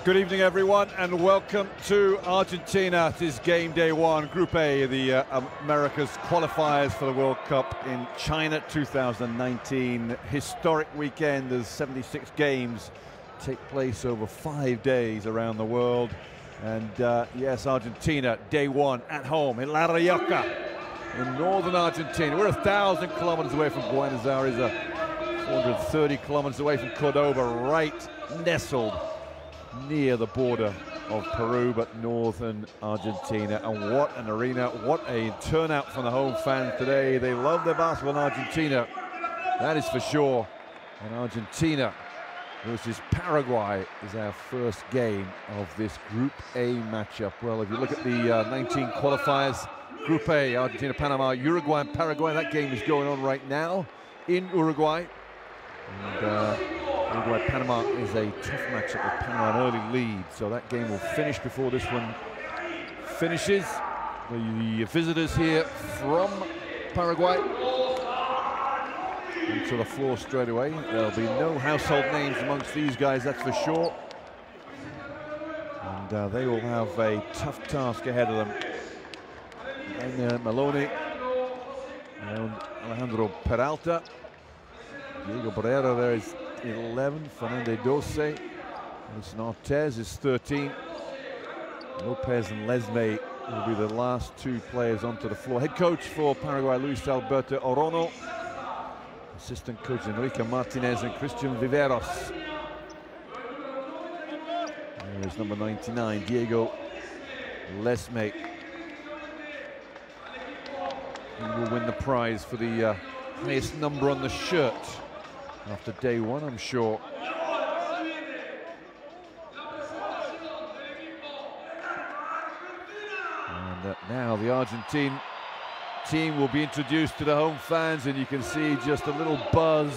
Good evening, everyone, and welcome to Argentina. It is game day one, Group A, the Americas Qualifiers for the World Cup in China 2019. Historic weekend as 76 games take place over 5 days around the world. And yes, Argentina, day one at home in La Rioja in northern Argentina. We're 1,000 kilometers away from Buenos Aires, 430 kilometers away from Cordoba, right nestled near the border of Peru, but northern Argentina. And what an arena, what a turnout from the home fans today. They love their basketball in Argentina, that is for sure. And Argentina versus Paraguay is our first game of this Group A matchup. Well, if you look at the 19 qualifiers, Group A, Argentina, Panama, Uruguay and Paraguay, that game is going on right now in Uruguay. And Uruguay-Panama is a tough matchup with Panama an early lead, so that game will finish before this one finishes. The visitors here from Paraguay onto the floor straight away. There'll be no household names amongst these guys, that's for sure. And they will have a tough task ahead of them. And Maloney and Alejandro Peralta. Diego Barrera there is 11, Fernandez 12, Nelson Ortez is 13. Lopez and Lesme will be the last two players onto the floor. Head coach for Paraguay, Luis Alberto Orono. Assistant coach Enrique Martinez and Christian Viveros. There is number 99, Diego Lesme. He will win the prize for the highest number on the shirt after day one, I'm sure. And now the Argentine team will be introduced to the home fans, and you can see just a little buzz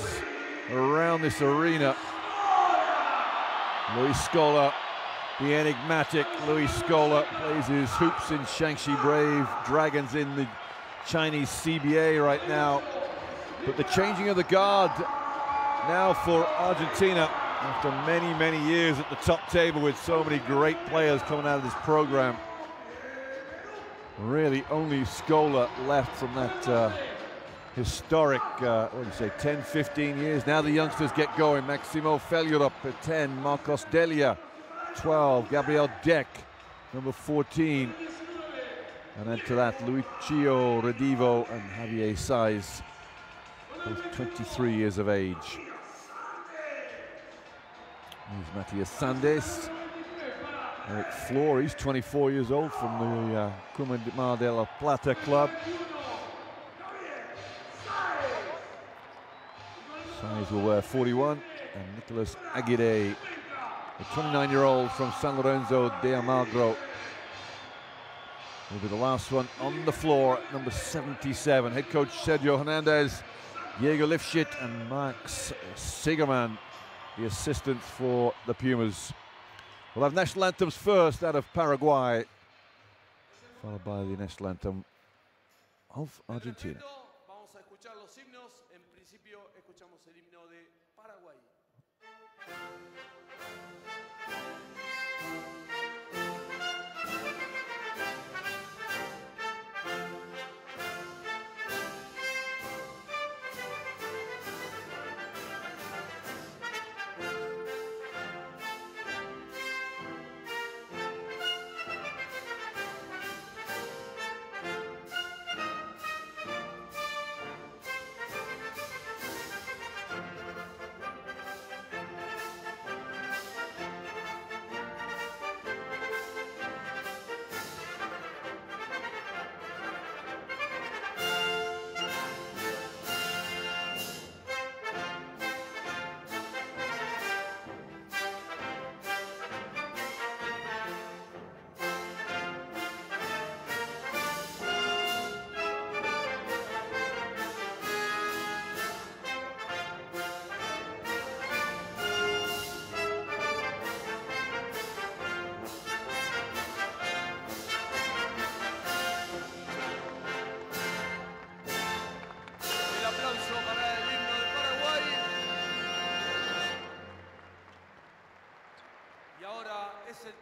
around this arena. Luis Scola, the enigmatic Luis Scola, plays his hoops in Shaanxi Brave Dragons in the Chinese CBA right now. But the changing of the guard now for Argentina after many, many years at the top table with so many great players coming out of this program. Really only Scola left from that historic, what do you say, 10, 15 years. Now the youngsters get going. Maximo Fellurup at 10, Marcos Delia, 12, Gabriel Deck, number 14. And then to that, Lucio Redivo and Javier Saiz, both 23 years of age. Here's Matias Sandes. Eric Flor, he's 24 years old from the Mar de la Plata club. Saiz will wear 41. And Nicolas Aguirre, the 29-year-old from San Lorenzo de Almagro, will be the last one on the floor at number 77. Head coach Sergio Hernandez, Diego Lifshit and Max Sigerman, the assistants for the Pumas. We'll have national anthems first out of Paraguay, followed by the national anthem of Argentina. Vamos a escuchar los himnos. En principio escuchamos el himno de Paraguay.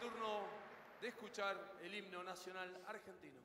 turno de escuchar el himno nacional argentino.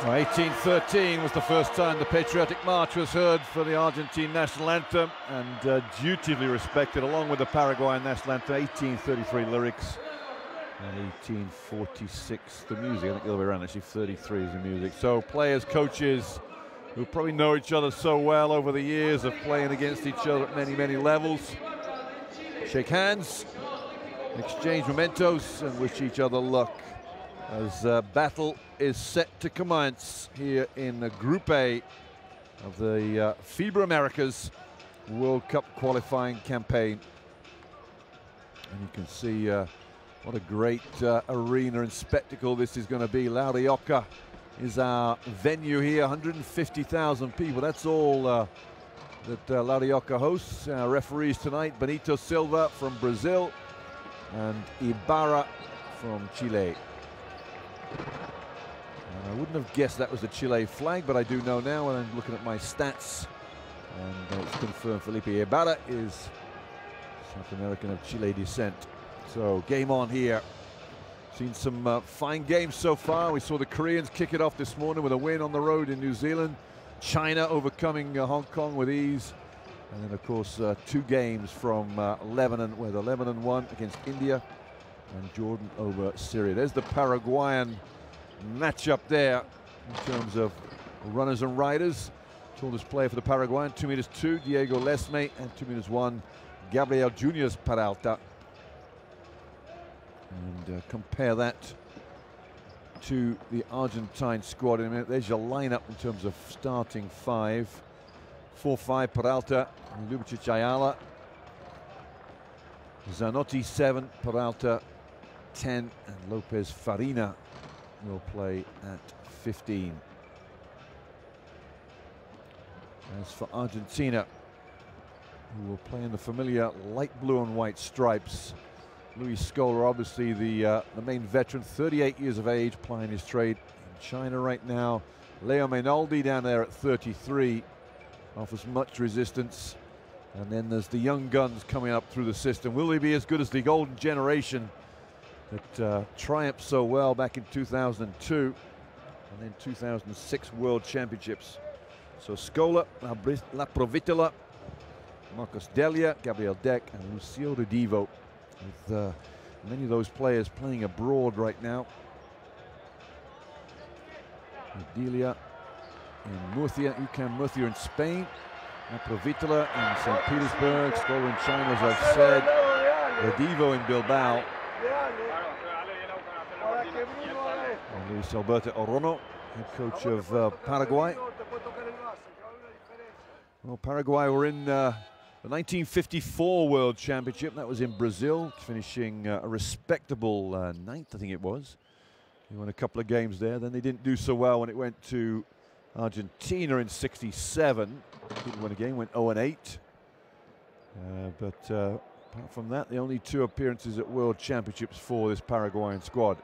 Well, 1813 was the first time the patriotic march was heard for the Argentine national anthem, and dutifully respected along with the Paraguayan national anthem. 1833 lyrics and 1846 the music. I think the other way around, actually 33 is the music. So players, coaches who probably know each other so well over the years of playing against each other at many, many levels, shake hands, exchange mementos and wish each other luck as battle is set to commence here in Group A of the FIBA Americas World Cup qualifying campaign. And you can see what a great arena and spectacle this is going to be. Larioca is our venue here, 150,000 people. That's all that Larioca hosts. Our referees tonight, Benito Silva from Brazil and Ibarra from Chile. I wouldn't have guessed that was the Chile flag, but I do know now when I'm looking at my stats. And it's confirmed Felipe Ibarra is South American of Chile descent. So game on here. Seen some fine games so far. We saw the Koreans kick it off this morning with a win on the road in New Zealand. China overcoming Hong Kong with ease. And then, of course, two games from Lebanon, with 11-1 against India and Jordan over Syria. There's the Paraguayan matchup there in terms of runners and riders. Tallest player for the Paraguayan, 2'2", Diego Lesme, and 2'1", Gabriel Juniors Peralta. And compare that to the Argentine squad in a minute. There's your lineup in terms of starting five. 4-5 Peralta, Ljubicic Ayala. Zanotti 7, Peralta 10, and Lopez Farina will play at 15. As for Argentina, who will play in the familiar light blue and white stripes, Luis Scola, obviously the main veteran, 38 years of age, plying his trade in China right now. Leo Mainoldi down there at 33, offers much resistance. And then there's the young guns coming up through the system. Will they be as good as the golden generation that triumphed so well back in 2002 and then 2006 World Championships? So Scola, La Provitola, Marcos Delia, Gabriel Deck, and Lucio Redivo, with many of those players playing abroad right now. Delia in Murcia, UCAM Murcia in Spain, La Provitola in St. Petersburg, Scola in China, as I've said, Redivo in Bilbao, and Luis Alberto Orono, head coach of Paraguay. Well, Paraguay were in the 1954 World Championship. That was in Brazil, finishing a respectable 9th, I think it was. They won a couple of games there. Then they didn't do so well when it went to Argentina in '67. Didn't win a game, went 0-8. But Apart from that, the only 2 appearances at World Championships for this Paraguayan squad.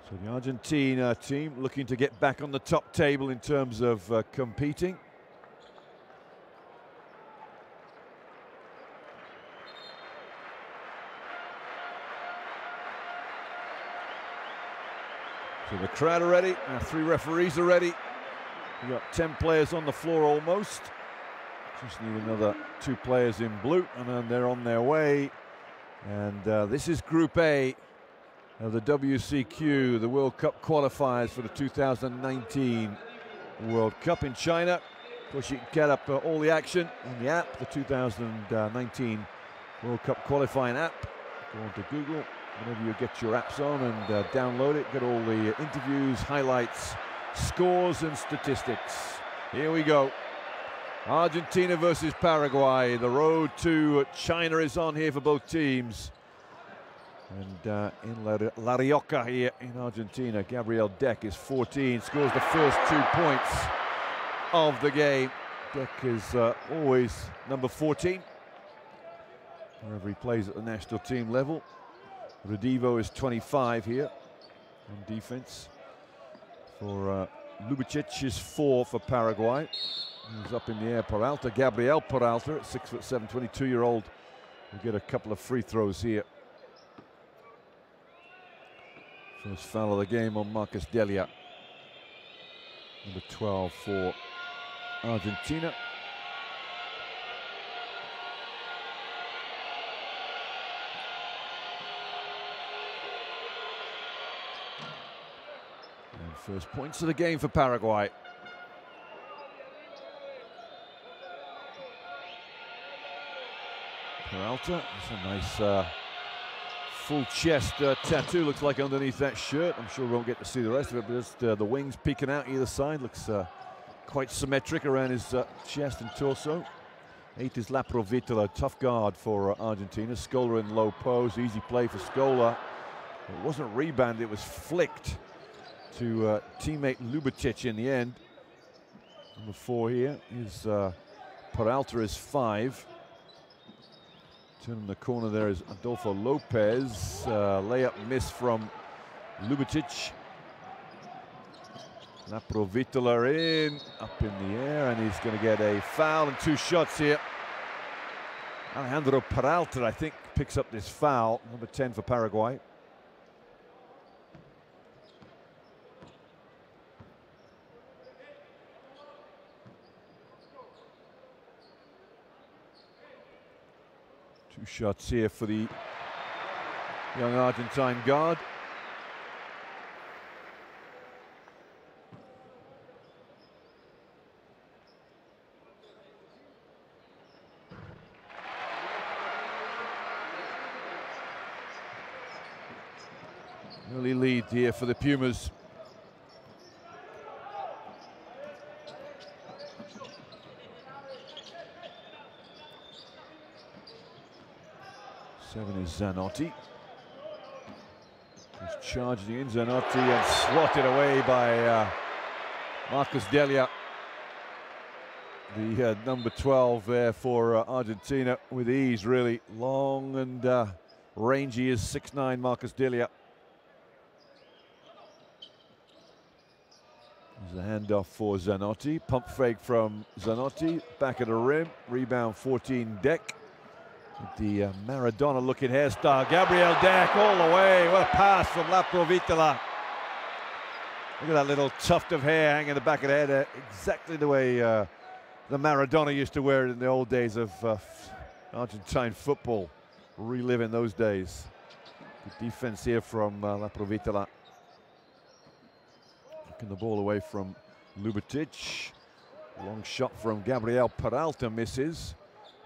So the Argentina team looking to get back on the top table in terms of competing. So the crowd are ready, 3 referees are ready. We've got 10 players on the floor almost. Just need another 2 players in blue, and then they're on their way. And this is Group A of the WCQ, the World Cup qualifiers for the 2019 World Cup in China. Of course, you can get up all the action on the app, the 2019 World Cup qualifying app. Go on to Google, whenever you get your apps on, and download it. Get all the interviews, highlights, scores and statistics. Here we go. Argentina versus Paraguay. The road to China is on here for both teams. And in La Rioja here in Argentina, Gabriel Deck is 14, scores the first 2 points of the game. Deck is always number 14, wherever he plays at the national team level. Redivo is 25 here on defense. For Lubicic is 4 for Paraguay. He's up in the air. Peralta, Gabriel Peralta, at 6'7", 22-year-old, will get a couple of free throws here. First foul of the game on Marcus Delia, number 12 for Argentina. And first points of the game for Paraguay. Peralta, it's a nice full chest tattoo, looks like, underneath that shirt. I'm sure we won't get to see the rest of it, but just the wings peeking out either side. Looks quite symmetric around his chest and torso. 8 is Laprovitola, tough guard for Argentina. Scola in low pose, easy play for Scola. It wasn't rebounded, it was flicked to teammate Lubicic in the end. Number 4 here is Peralta is 5. Turning the corner there is Adolfo Lopez. Layup miss from Lubicic. Laprovitola in, up in the air, and he's going to get a foul and 2 shots here. Alejandro Peralta, I think, picks up this foul, number 10 for Paraguay. Two shots here for the young Argentine guard. Early lead here for the Pumas. Seven is Zanotti. He's charging in, Zanotti, and swatted away by Marcus Delia. The number 12 there for Argentina with ease, really. Long and rangy is 6'9" Marcus Delia. There's a handoff for Zanotti. Pump fake from Zanotti. Back of the rim. Rebound 14 Deck. With the Maradona-looking hairstyle. Gabriel Deck all the way. What a pass from Laprovitola. Look at that little tuft of hair hanging in the back of the head. Exactly the way the Maradona used to wear it in the old days of Argentine football. Reliving those days. Good defense here from Laprovitola. Taking the ball away from Lubicic. Long shot from Gabriel Peralta misses.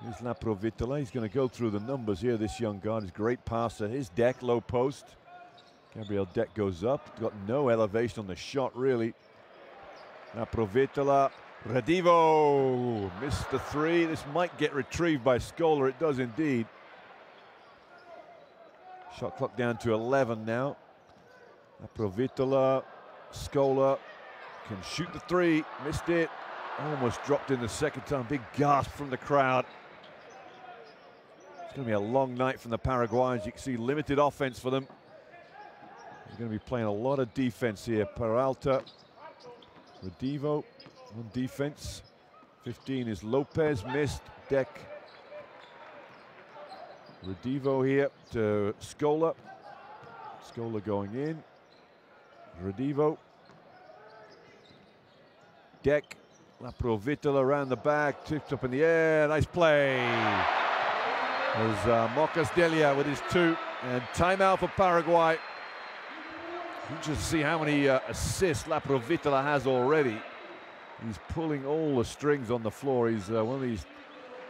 Here's Laprovitola. He's going to go through the numbers here, this young guard. He's a great passer. His Deck, low post. Gabriel Deck goes up. Got no elevation on the shot, really. Laprovitola. Redivo missed the 3. This might get retrieved by Scola. It does indeed. Shot clock down to 11 now. Laprovitola. Scola can shoot the 3. Missed it. Almost dropped in the second time. Big gasp from the crowd. going to be a long night from the Paraguayans. You can see limited offense for them. They're going to be playing a lot of defense here. Peralta, Redivo on defense. 15 is Lopez, missed. Deck. Redivo here to Scola. Scola going in. Redivo. Deck. Laprovitola around the back, tipped up in the air. Nice play. There's Mocas Delia with his 2, and timeout for Paraguay. You just see how many assists Laprovitola has already. He's pulling all the strings on the floor. He's one of these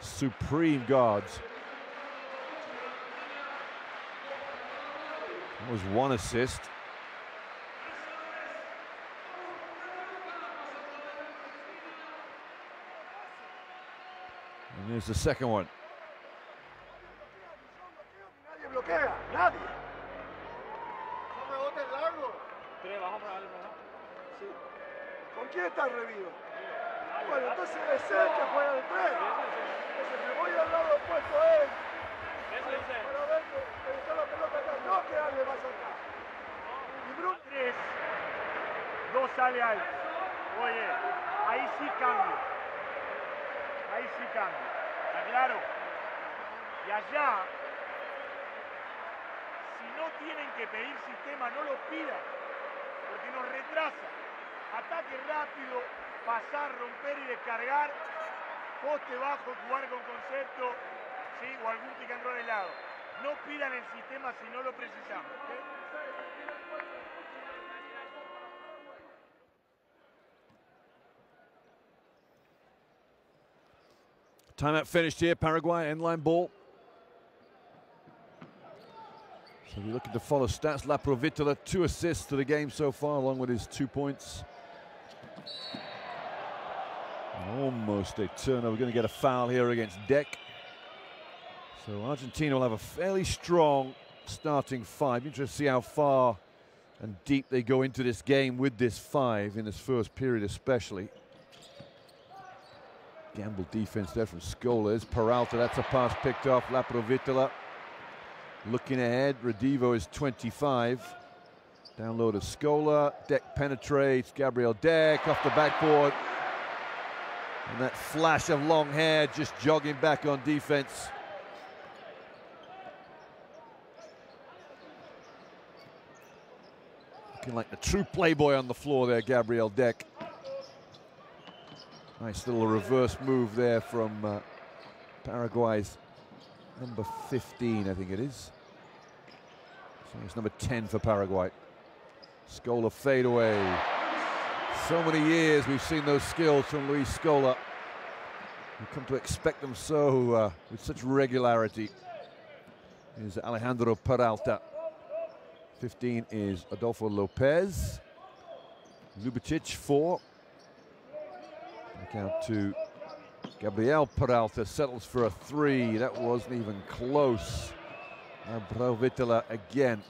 supreme guards. That was 1 assist. And here's the second one. Nadie bloquea, nadie. ¿Son rebotes largos? 3, vamos a darle, ¿no? Sí. ¿Con quién está Revido? Bueno, entonces es él que juega de 3. Entonces me voy al lado opuesto a él. Para ver que está la pelota acá. No que alguien más acá. Y Bruno 3, 2 sale alto. Oye, ahí sí cambio. Ahí sí cambio. ¿Está claro? Y allá, si no tienen que pedir sistema, no lo pidan, porque nos retrasa. Ataque rápido, pasar, romper y descargar, poste bajo, jugar con concepto, ¿sí? O algún pick and roll de lado. No pidan el sistema si no lo precisamos. ¿Okay? Timeout finished here. Paraguay inline ball. So we're looking to follow stats. Laprovitola, 2 assists to the game so far, along with his 2 points. Almost a turnover. We're going to get a foul here against Deck. So Argentina will have a fairly strong starting 5. Interesting to see how far and deep they go into this game with this 5 in this first period especially. Gamble defense there from Scola. Peralta, that's a pass picked off. Laprovitola looking ahead. Redivo is 25. Down low to Scola. Deck penetrates. Gabriel Deck off the backboard. And that flash of long hair just jogging back on defense. Looking like the true playboy on the floor there, Gabriel Deck. Nice little reverse move there from Paraguay's number 15, I think it is. So it's number 10 for Paraguay. Scola fadeaway. So many years we've seen those skills from Luis Scola. We've come to expect them so with such regularity. Here's Alejandro Peralta. 15 is Adolfo Lopez. Lubicic 4. Back out to Gabriel Peralta, settles for a 3. That wasn't even close. Now Laprovitola again.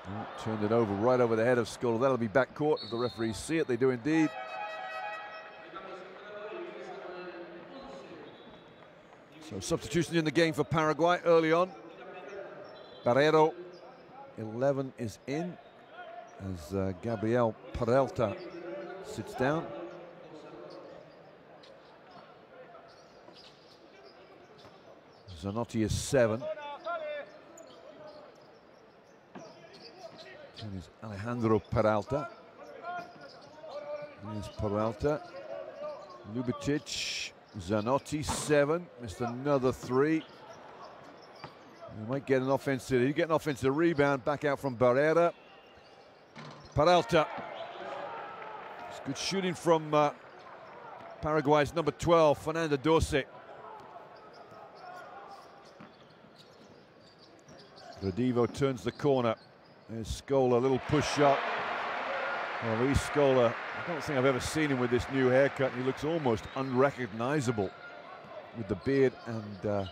Oh, turned it over right over the head of Scola. That'll be backcourt if the referees see it. They do indeed. So substitutions in the game for Paraguay early on. Barrero, 11 is in as Gabriel Peralta sits down. Zanotti is 7. And is Alejandro Peralta. Here's Peralta. Lubicic, Zanotti 7. Missed another 3. He might get an offensive. You get an offensive rebound back out from Barrera. Peralta. It's good shooting from Paraguay's number 12, Fernando Doce. Redivo turns the corner. There's Scola, a little push shot. Well, Luis Scola, I don't think I've ever seen him with this new haircut. He looks almost unrecognizable with the beard and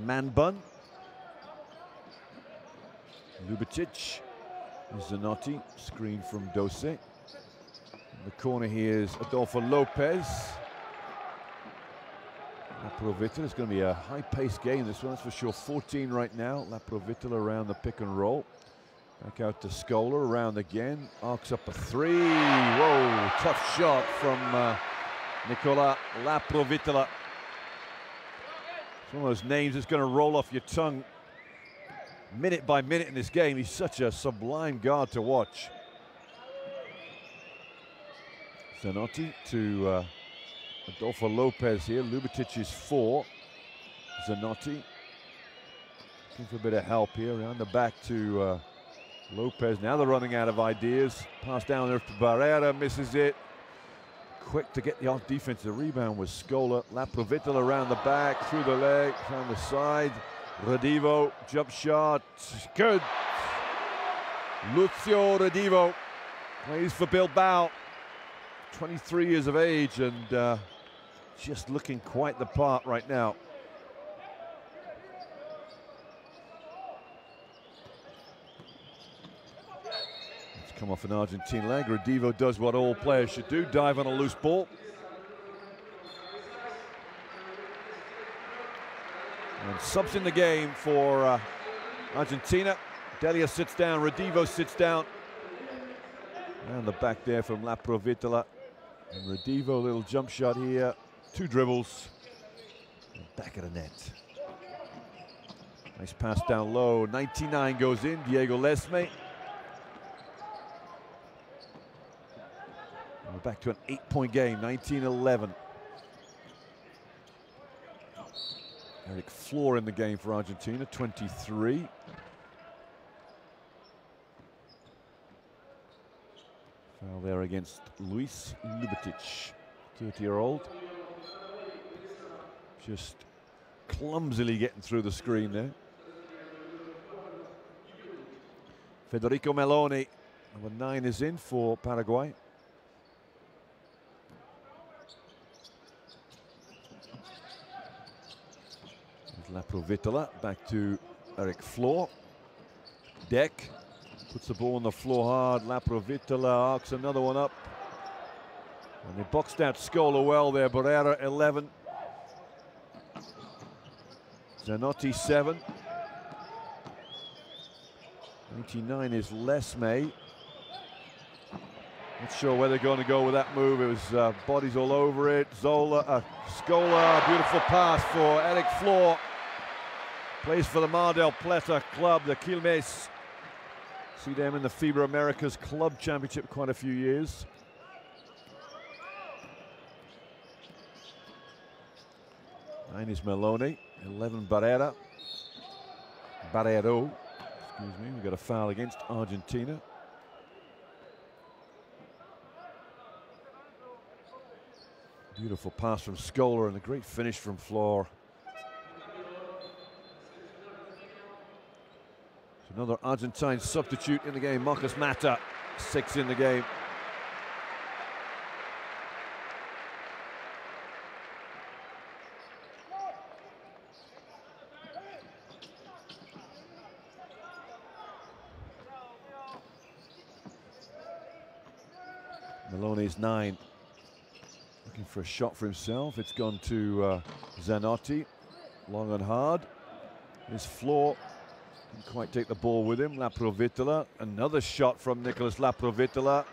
man bun. Lubicic, Zanotti, screen from Doce. In the corner here is Adolfo Lopez. Laprovitola. It's going to be a high-paced game, this one, that's for sure. 14 right now. Laprovitola around the pick and roll. Back out to Scola, around again. Arcs up a three. Whoa, tough shot from Nicola Laprovitola. It's one of those names that's going to roll off your tongue minute by minute in this game. He's such a sublime guard to watch. Zanotti to Adolfo Lopez here. Ljubitic is 4. Zanotti looking for a bit of help here. Around the back to Lopez. Now they're running out of ideas. Pass down there to Barrera, misses it. Quick to get the off defense. The rebound was Scola. Laprovitola around the back, through the leg, down the side. Redivo, jump shot, good. Lucio Redivo plays for Bilbao. 23 years of age and just looking quite the part right now. It's come off an Argentine leg. Redivo does what all players should do, dive on a loose ball. And subs in the game for Argentina. Delia sits down, Redivo sits down. And the back there from Laprovitola. And Redivo, little jump shot here. 2 dribbles. And back of the net. Nice pass down low. 99 goes in, Diego Lesme. And we're back to an 8-point game, 19-11. Eric Flor in the game for Argentina, 23. Foul there against Luis Ljubitic, 30-year-old. Just clumsily getting through the screen there. Federico Meloni, number 9, is in for Paraguay. Laprovitola back to Eric Flor. Deck puts the ball on the floor hard. Laprovitola arcs another one up. And they boxed out Scola well there. Barrera 11. Zanotti 7. 99 is Lesme. Not sure where they're going to go with that move. It was bodies all over it. Scola, beautiful pass for Eric Flor. Plays for the Mar del Plata club, the Quilmes. See them in the FIBA Americas Club Championship quite a few years. Nine is Meloni, 11 Barrero, excuse me. We got a foul against Argentina. Beautiful pass from Scola and a great finish from Flor. Another Argentine substitute in the game, Marcus Mata, 6 in the game. Meloni's 9. Looking for a shot for himself. It's gone to Zanotti. Long and hard. His Flor. Didn't quite take the ball with him. Laprovitola. Another shot from Nicolas Laprovitola.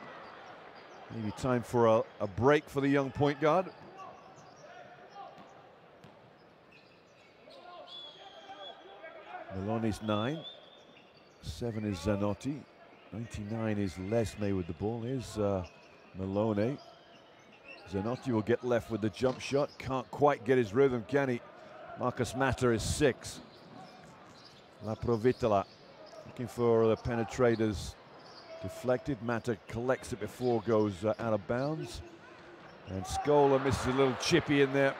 Maybe time for a break for the young point guard. Meloni's 9. 7 is Zanotti. 99 is Lesme with the ball. Here's Meloni. Zanotti will get left with the jump shot. Can't quite get his rhythm, can he? Marcus Mata is 6. Laprovitola looking for the penetrators. Deflected. Mata collects it before it goes out of bounds. And Scola misses a little chippy in there.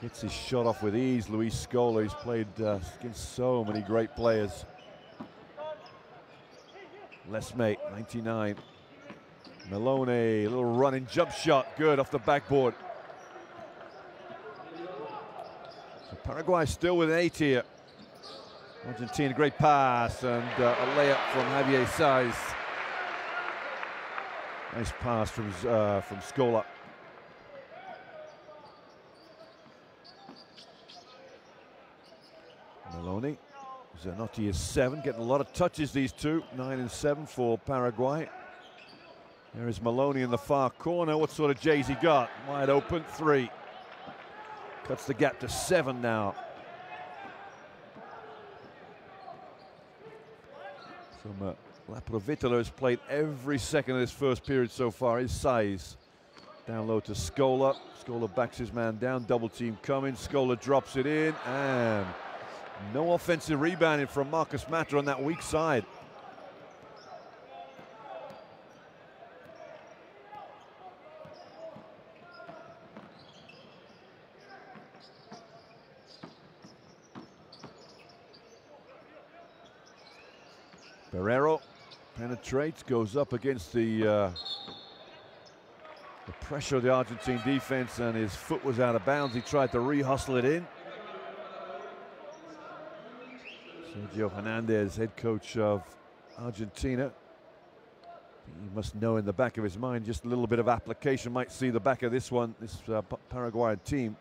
Gets his shot off with ease. Luis Scola, he's played against so many great players. Lesme, 99. Meloni, a little running jump shot. Good off the backboard. So Paraguay still with 8 here. Argentina, great pass and a layup from Javier Saiz. Nice pass from Scola. Maloney. Zanotti is 7, getting a lot of touches, these two. 9 and 7 for Paraguay. There is Maloney in the far corner. What sort of J's he got? Wide open, 3. Cuts the gap to 7 now. Laprovitola has played every second of this first period so far. His size. Down low to Scola. Scola backs his man down. Double team coming. Scola drops it in. And no offensive rebounding from Marcus Mata on that weak side. Barrero penetrates, goes up against the pressure of the Argentine defense, and his foot was out of bounds. He tried to re-hustle it in. Sergio Hernandez, head coach of Argentina. He must know in the back of his mind just a little bit of application might see the back of this one, this Paraguayan team.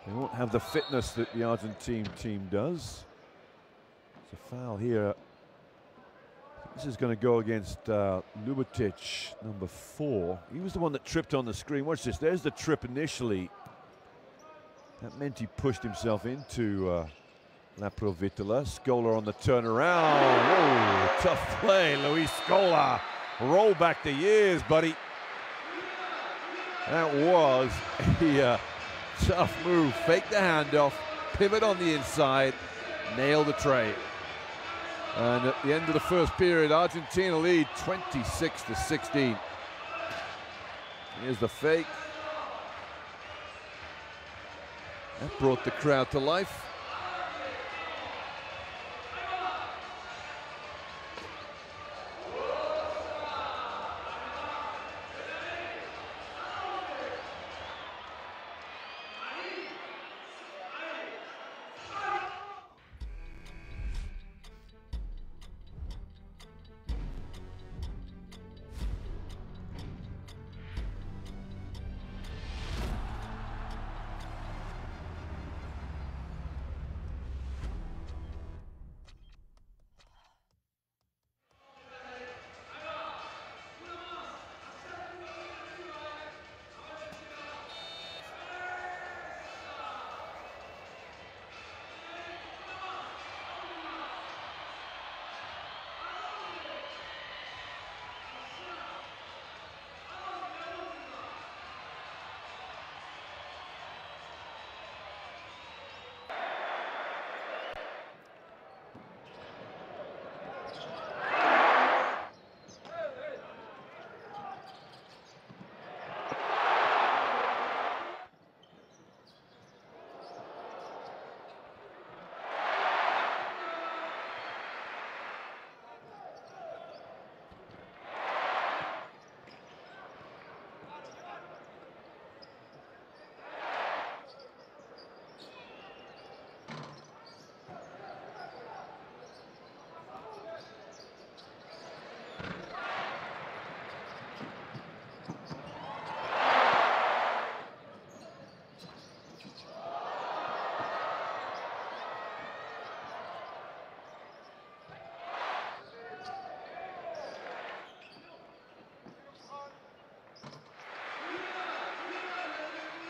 They won't have the fitness that the Argentine team does. It's a foul here. This is going to go against Lubatic, number 4. He was the one that tripped on the screen. Watch this. There's the trip initially. That meant he pushed himself into Laprovitola. Scola on the turnaround. Whoa, tough play, Luis Scola. Roll back the years, buddy. That was a tough move. Fake the handoff, pivot on the inside, nail the tray. And at the end of the first period, Argentina lead 26-16. Here's the fake. That brought the crowd to life.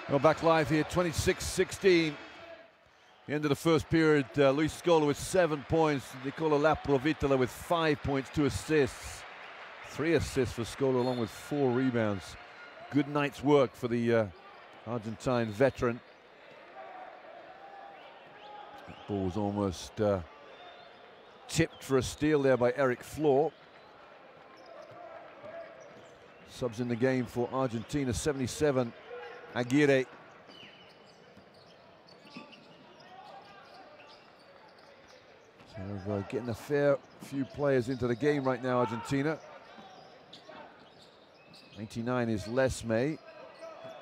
Well, back live here, 26-16. The end of the first period, Luis Scola with 7 points, Nicola Laprovitola with 5 points, 2 assists. 3 assists for Scola along with 4 rebounds. Good night's work for the Argentine veteran. That ball was almost tipped for a steal there by Eric Flor. Subs in the game for Argentina, 77. Aguirre. So getting a fair few players into the game right now, Argentina. 99 is Lesme.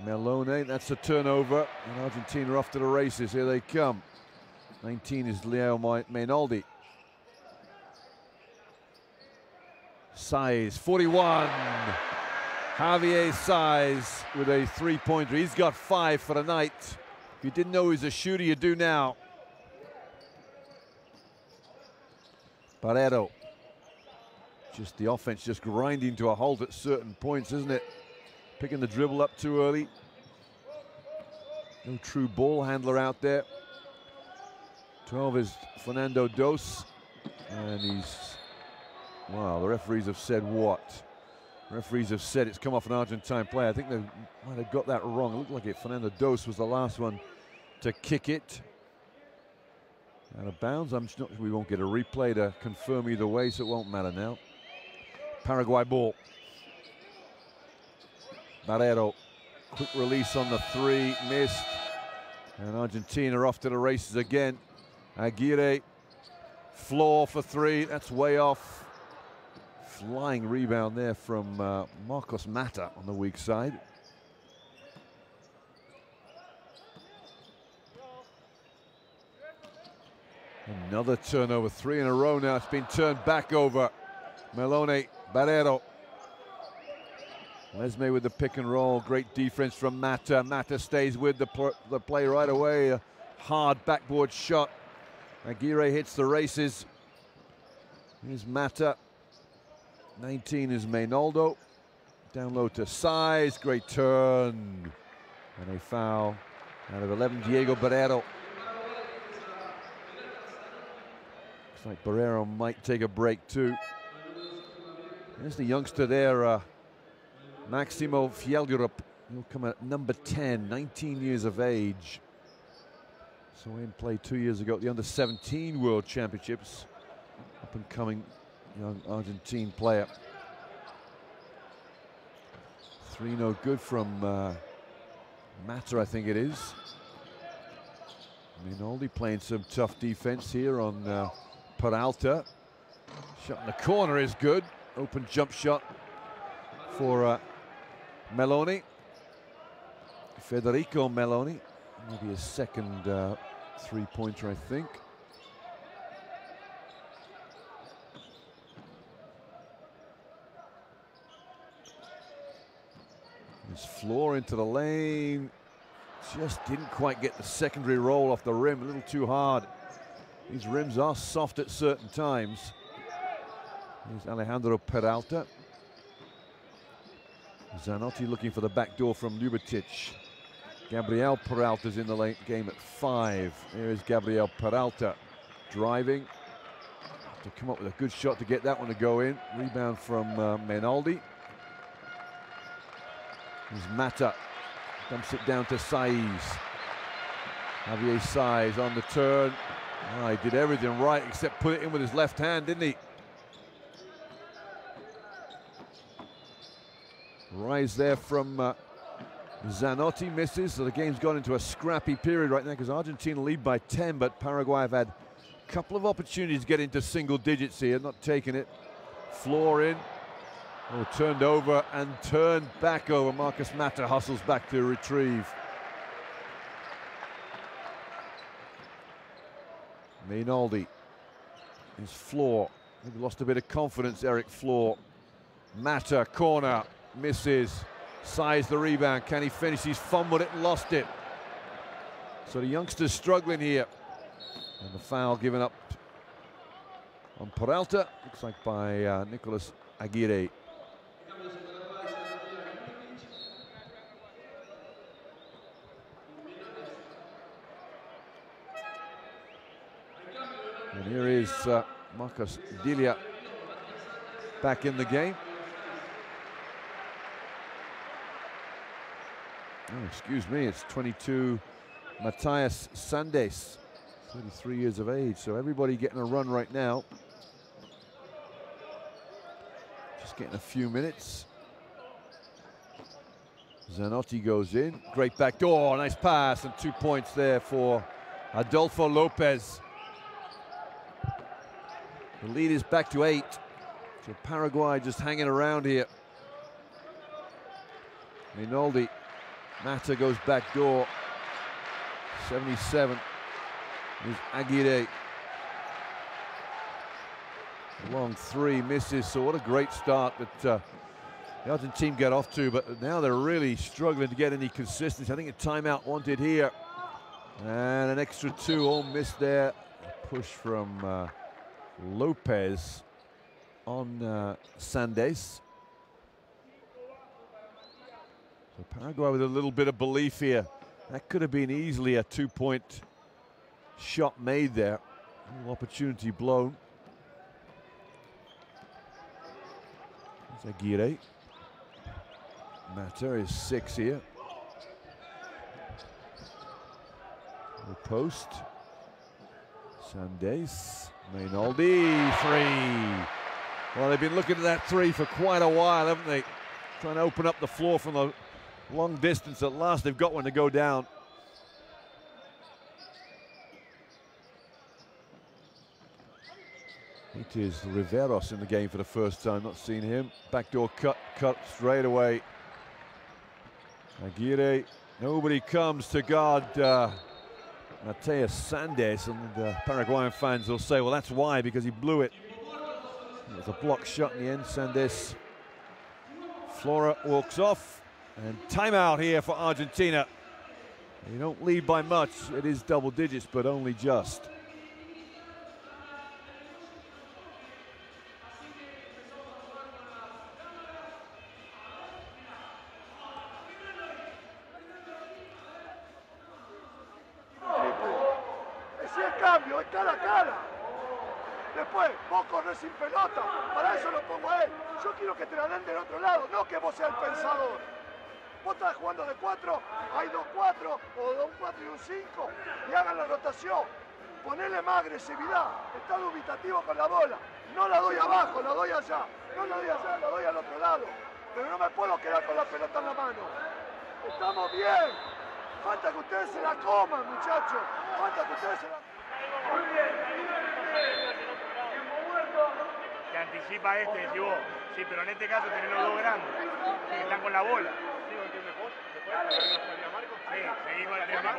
Melone, that's a turnover. And Argentina off to the races, here they come. 19 is Leo Mainaldi. Size, 41. Javier Size with a 3-pointer. He's got 5 for the night. If you didn't know he was a shooter, you do now. Barrero. Just the offense just grinding to a halt at certain points, isn't it? Picking the dribble up too early. No true ball handler out there. 12 is Fernando Dos. And he's, wow, the referees have said what? The referees have said it's come off an Argentine player. I think they might have got that wrong. It looked like it. Fernando Dos was the last one to kick it. Out of bounds. I'm not, we won't get a replay to confirm either way, so it won't matter now. Paraguay ball. Barrero, quick release on the three, missed. And Argentina off to the races again. Aguirre, floor for three, that's way off. Flying rebound there from Marcos Mata on the weak side. Another turnover, 3 in a row now. It's been turned back over. Melone, Barrero. Lesme with the pick and roll. Great defense from Mata. Mata stays with the play right away. A hard backboard shot. Aguirre hits the races. Here's Mata. 19 is Mainoldo. Down low to Size. Great turn. And a foul out of 11, Diego Barrero. Looks like Barrero might take a break too. There's the youngster there, Maximo Fjellgerup. He'll come at number 10, 19 years of age. So he played 2 years ago at the Under-17 World Championships. Up and coming young Argentine player. 3 no good from Mata, I think it is. Minoldi playing some tough defense here on Peralta. Shot in the corner is good. Open jump shot for Meloni. Federico Meloni. Maybe a second three-pointer, I think. His floor into the lane. Just didn't quite get the secondary roll off the rim, a little too hard. These rims are soft at certain times. Here's Alejandro Peralta. Zanotti looking for the back door from Ljubitic. Gabriel Peralta's in the late game at 5. Here is Gabriel Peralta driving to come up with a good shot to get that one to go in. Rebound from Mainoldi. Here's Mata. Dumps it down to Saiz. Javier Saiz on the turn. Oh, he did everything right except put it in with his left hand, didn't he? Rise there from Zanotti, misses. So the game's gone into a scrappy period right now because Argentina lead by 10, but Paraguay have had a couple of opportunities to get into single digits here, not taking it. Floor in. Oh, turned over and turned back over. Marcus Mata hustles back to retrieve. Mainoldi. His Floor. Maybe lost a bit of confidence, Eric Floor. Mata, corner, misses. Size the rebound. Can he finish? He's fumbled it and lost it. So the youngster's struggling here. And the foul given up on Peralta. Looks like by Nicolas Aguirre. And here is Marcos Dilia back in the game. Oh, excuse me, it's 22 Matthias Sandes, 33 years of age. So everybody getting a run right now. Just getting a few minutes. Zanotti goes in. Great back door, nice pass, and 2 points there for Adolfo Lopez. The lead is back to 8. So Paraguay just hanging around here. Mainoldi. Mata goes back door. 77 is Aguirre. Long 3 misses, so what a great start that the Argentine team got off to, but now they're really struggling to get any consistency. I think a timeout wanted here And an extra 2, all missed there. A push from Lopez on Sandes. So Paraguay with a little bit of belief here. That could have been easily a 2-point shot made there. A little opportunity blown. There's Aguirre. Mata is 6 here. The post. Sandes. Mainoldi, 3. Well, they've been looking at that 3 for quite a while, haven't they? Trying to open up the floor from the long distance. At last, they've got one to go down. It is Riveros in the game for the first time. Not seen him. Backdoor cut straight away. Aguirre. Nobody comes to guard Mateus Sandes, and Paraguayan fans will say, well, that's why, because he blew it. It was a block shot in the end. Sandes. Flora walks off, and timeout here for Argentina. They don't lead by much. It is double digits, but only just. Es cara a cara. Después, vos corres sin pelota. Para eso lo pongo a él. Yo quiero que te la den del otro lado, no que vos seas el pensador. Vos estás jugando de 4, hay 2-4, o un 4 y un 5, y hagan la rotación. Ponele más agresividad. Está dubitativo con la bola. No la doy abajo, la doy allá. No la doy allá, la doy al otro lado. Pero no me puedo quedar con la pelota en la mano. Estamos bien. Falta que ustedes se la coman, muchachos. Falta que ustedes se la coman. Que anticipa este, decís vos. Sí, pero en este caso tenés los dos grandes, que están con la bola. Sí, seguimos el tiempo.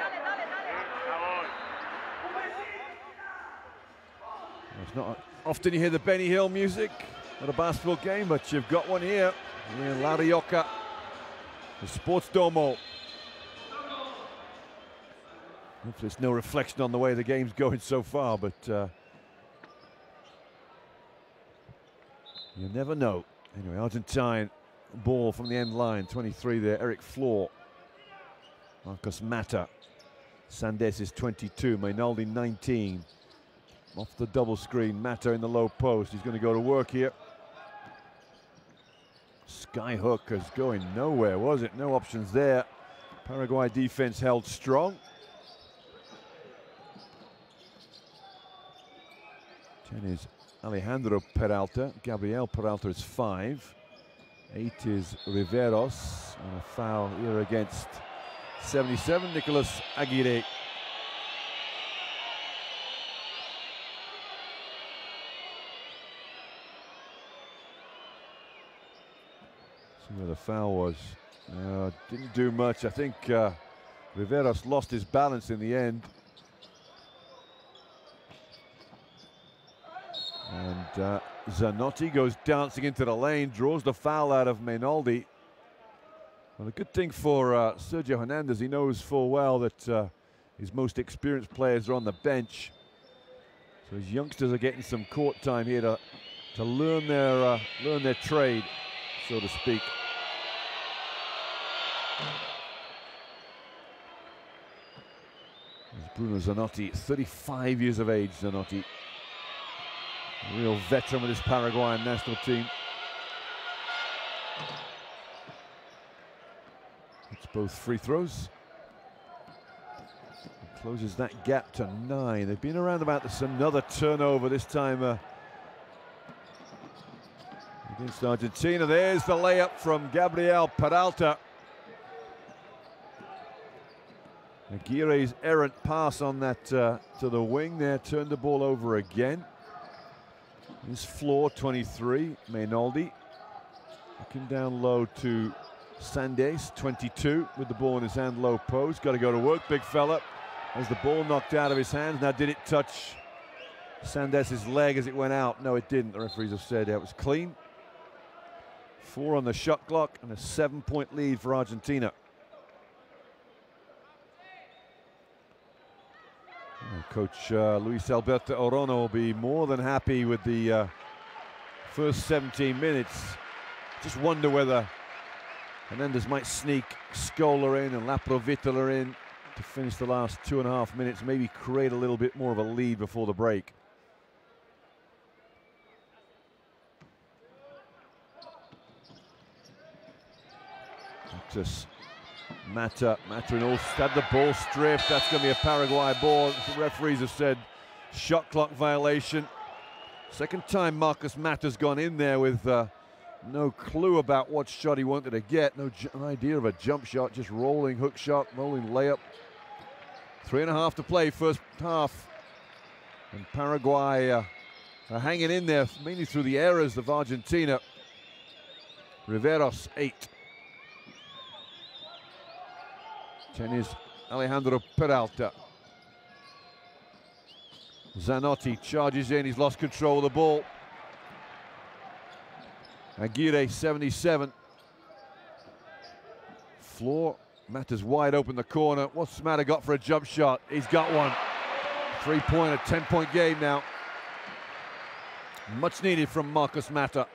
It's not often you hear the Benny Hill music at a basketball game, but you've got one here in Larioca, the Sports Domo. Hopefully it's no reflection on the way the game's going so far, but you never know. Anyway, Argentine ball from the end line, 23 there, Eric Flor. Marcos Mata. Sandes is 22, Mainoldi 19. Off the double screen, Mata in the low post. He's going to go to work here. Sky hook is going nowhere, was it? No options there. Paraguay defense held strong. 10 is Alejandro Peralta. Gabriel Peralta is 5. 8 is Riveros. And a foul here against 77, Nicolas Aguirre. See where the foul was. Didn't do much. I think Riveros lost his balance in the end. And Zanotti goes dancing into the lane, draws the foul out of Mainoldi. Well, the good thing for Sergio Hernandez, he knows full well that his most experienced players are on the bench. So his youngsters are getting some court time here to learn their trade, so to speak. There's Bruno Zanotti, 35 years of age, Zanotti. A real veteran with his Paraguayan national team. It's both free throws. It closes that gap to 9. They've been around about this. Another turnover, this time against Argentina. There's the layup from Gabriel Peralta. Aguirre's errant pass on that to the wing there turned the ball over again. His floor, 23, Mainoldi. Looking down low to Sandes, 22, with the ball in his hand, low post. Got to go to work, big fella. As the ball knocked out of his hands. Now, did it touch Sandes' leg as it went out? No, it didn't. The referees have said it was clean. 4 on the shot clock and a 7-point lead for Argentina. Coach Luis Alberto Orono will be more than happy with the first 17 minutes. Just wonder whether Hernandez might sneak Scola in and Laprovitola in to finish the last 2.5 minutes, maybe create a little bit more of a lead before the break. Just Mata and all had the ball stripped. That's going to be a Paraguay ball. The referees have said shot clock violation. Second time Marcus Mata's gone in there with no clue about what shot he wanted to get. No idea of a jump shot, just rolling hook shot, rolling layup. 3.5 to play, first half. And Paraguay are hanging in there, mainly through the errors of Argentina. Riveros, 8. 10 is Alejandro Peralta. Zanotti charges in, he's lost control of the ball. Aguirre, 77. Floor, Mata's wide open the corner. What's Mata got for a jump shot? He's got one. 3-pointer, 10-point game now. Much needed from Marcus Mata.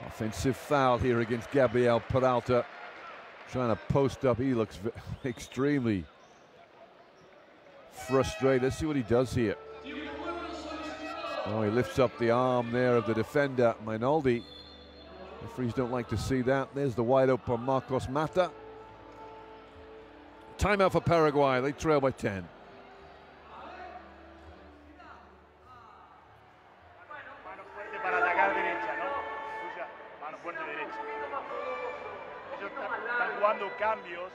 Offensive foul here against Gabriel Peralta. Trying to post up, he looks extremely frustrated. Let's see what he does here. Oh, he lifts up the arm there of the defender, Mainaldi. Referees don't like to see that. There's the wide open Marcos Mata. Timeout for Paraguay, they trail by 10. Cambios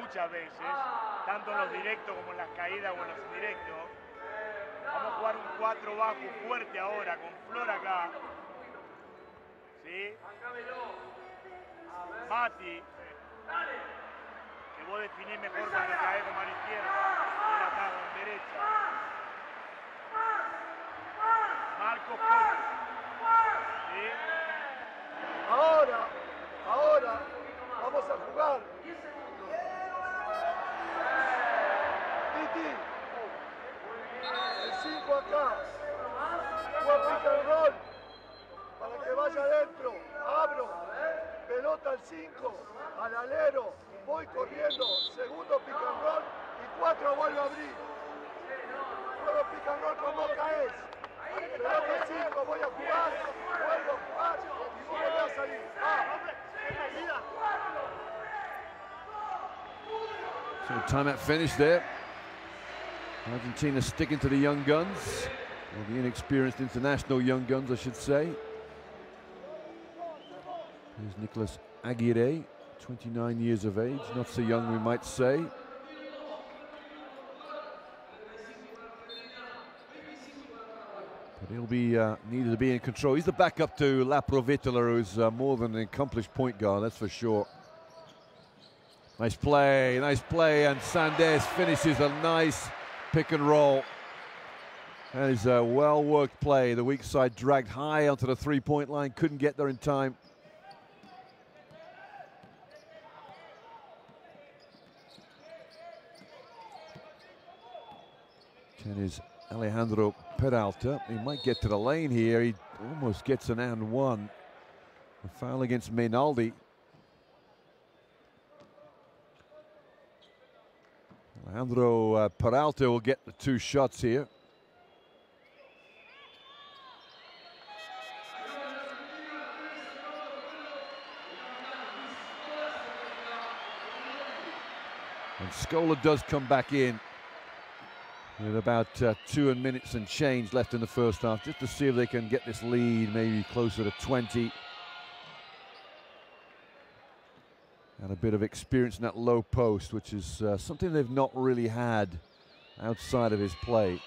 muchas veces, tanto en los directos como en las caídas o en los indirectos. Vamos a jugar un 4 bajo fuerte ahora, con Flor acá. ¿Sí? Mati, que vos definís mejor cuando caes con mano izquierda, y acá con derecha. Marcos Coto. ¿Sí? Ahora, vamos a jugar. Titi, el 5 acá. Juega pick and roll para que vaya adentro. Abro, pelota al 5, al alero. Voy corriendo, segundo pick and roll y 4 vuelvo a abrir. Juego pick and roll con vos caes. Pelota al 5, voy a jugar, vuelvo a jugar y vos volvés a salir. So timeout finished there. Argentina sticking to the young guns, or the inexperienced international young guns, I should say. Here's Nicolas Aguirre, 29 years of age, not so young we might say. But he'll be needed to be in control. He's the backup to Laprovitola, who's more than an accomplished point guard, that's for sure. Nice play, and Sanders finishes a nice pick and roll. That is a well-worked play. The weak side dragged high onto the three-point line, couldn't get there in time. And is Alejandro Peralta. He might get to the lane here. He almost gets an and one. A foul against Mainaldi. Alejandro Peralta will get the 2 shots here. And Scola does come back in with about 2 minutes and change left in the first half, just to see if they can get this lead maybe closer to 20. And a bit of experience in that low post, which is something they've not really had outside of his play.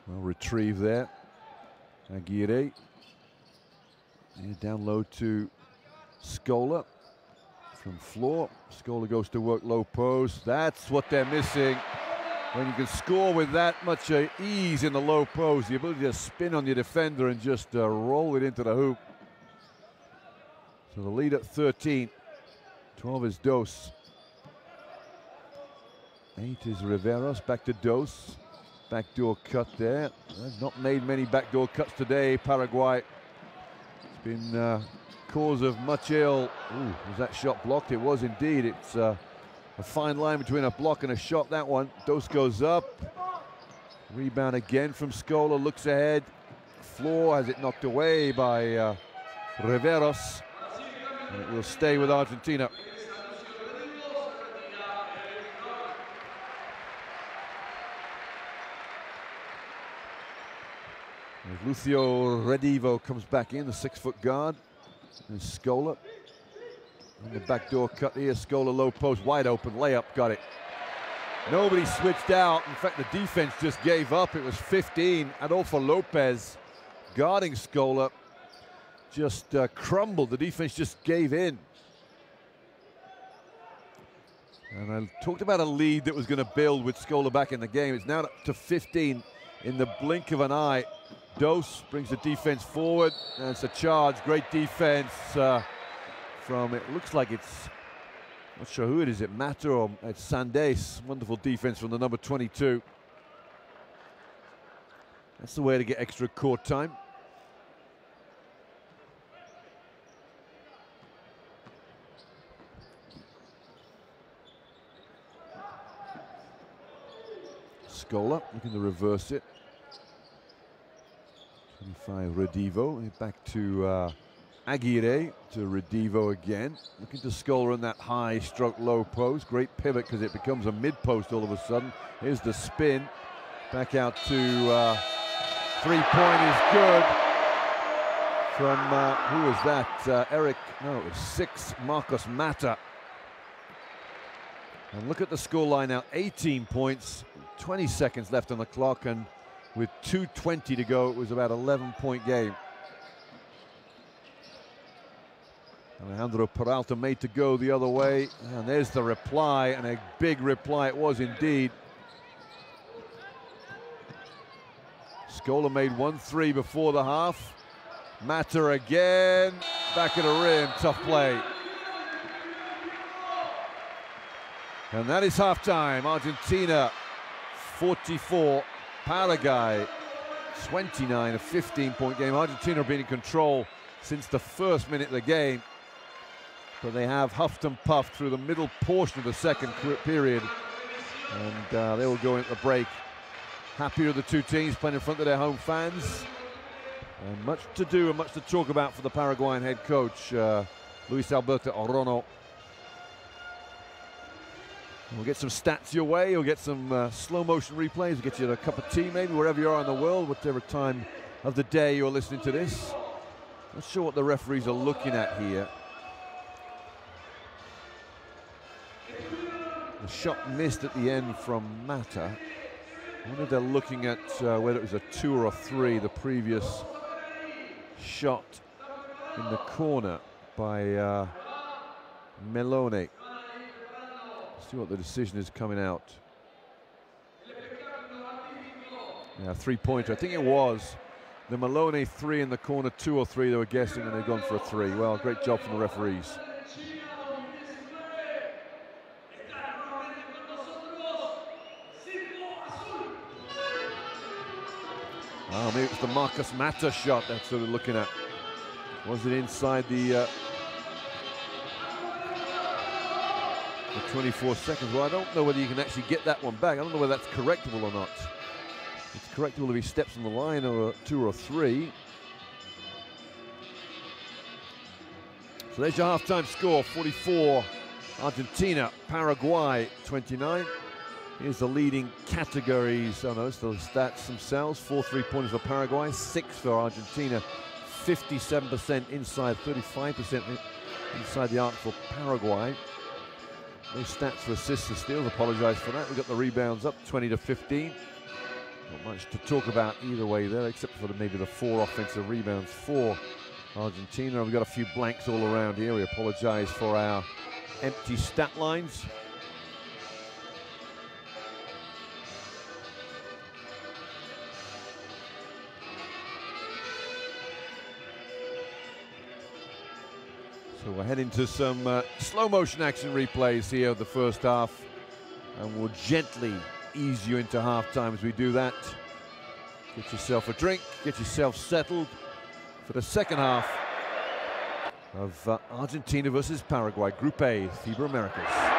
Well retrieved there. Aguirre. Yeah, down low to Scola from floor. Scola goes to work low post. That's what they're missing. When you can score with that much ease in the low post, the ability to spin on your defender and just roll it into the hoop. So the lead at 13. 12 is Dos. 8 is Riveros. Back to Dos. Backdoor cut there. They've not made many backdoor cuts today, Paraguay. It's been cause of much ill. Ooh, was that shot blocked? It was indeed. It's a fine line between a block and a shot, that one. Dos goes up. Rebound again from Scola, looks ahead. Floor has it knocked away by Riveros. And it will stay with Argentina. As Lucio Redivo comes back in, the 6-foot guard. And Scola. And the backdoor cut here, Scola low post, wide open, layup, got it. Nobody switched out. In fact, the defense just gave up. It was 15. Adolfo Lopez guarding Scola just crumbled. The defense just gave in. And I talked about a lead that was going to build with Scola back in the game. It's now up to 15 in the blink of an eye. Dos brings the defense forward. And it's a charge. Great defense from, it looks like it's, not sure who it is, it Mata or it's Sandes. Wonderful defense from the number 22. That's the way to get extra court time. Scola looking to reverse it. 25 Redivo, back to Aguirre, to Redivo again. Looking to Scola in that high stroke low post. Great pivot because it becomes a mid post all of a sudden. Here's the spin. Back out to 3-point is good. From, who was that? Eric, no, it was 6, Marcos Mata. And look at the scoreline now, 18 points, 20 seconds left on the clock, and with 2:20 to go, it was about 11-point game. Alejandro Peralta made to go the other way, and there's the reply, and a big reply it was indeed. Scola made 1-3 before the half. Mata again, back of the rim, tough play. And that is halftime. Argentina 44, Paraguay 29, a 15-point game. Argentina have been in control since the first minute of the game, but they have huffed and puffed through the middle portion of the second period, and they will go into the break happier of the two teams playing in front of their home fans. And much to do and much to talk about for the Paraguayan head coach, Luis Alberto Orono. We'll get some stats your way, we'll get some slow motion replays, we'll get you a cup of tea maybe wherever you are in the world, whatever time of the day you're listening to this. Not sure what the referees are looking at here. The shot missed at the end from Mata. I wonder if they're looking at whether it was a 2 or a 3, the previous shot in the corner by Melone. See what the decision is coming out. Yeah, 3-pointer. I think it was the Malone 3 in the corner, 2 or 3 they were guessing, and they've gone for a 3. Well, great job from the referees. Oh, maybe it's the Marcos Mata shot that's what they're looking at. Was it inside the 24 seconds? Well, I don't know whether you can actually get that one back. I don't know whether that's correctable or not. It's correctable if he steps on the line or a 2 or 3. So there's your halftime score, 44 Argentina, Paraguay 29. Here's the leading categories. Oh no, it's the stats themselves. 4 3-pointers for Paraguay, 6 for Argentina, 57% inside, 35% inside the arc for Paraguay. No stats for assists and steals, apologize for that. We got the rebounds up 20 to 15. Not much to talk about either way there, except for maybe the 4 offensive rebounds for Argentina. We've got a few blanks all around here. We apologize for our empty stat lines. So we're heading to some slow motion action replays here of the first half, and we'll gently ease you into halftime as we do that. Get yourself a drink, get yourself settled for the second half of Argentina versus Paraguay, Group A, FIBA Americas.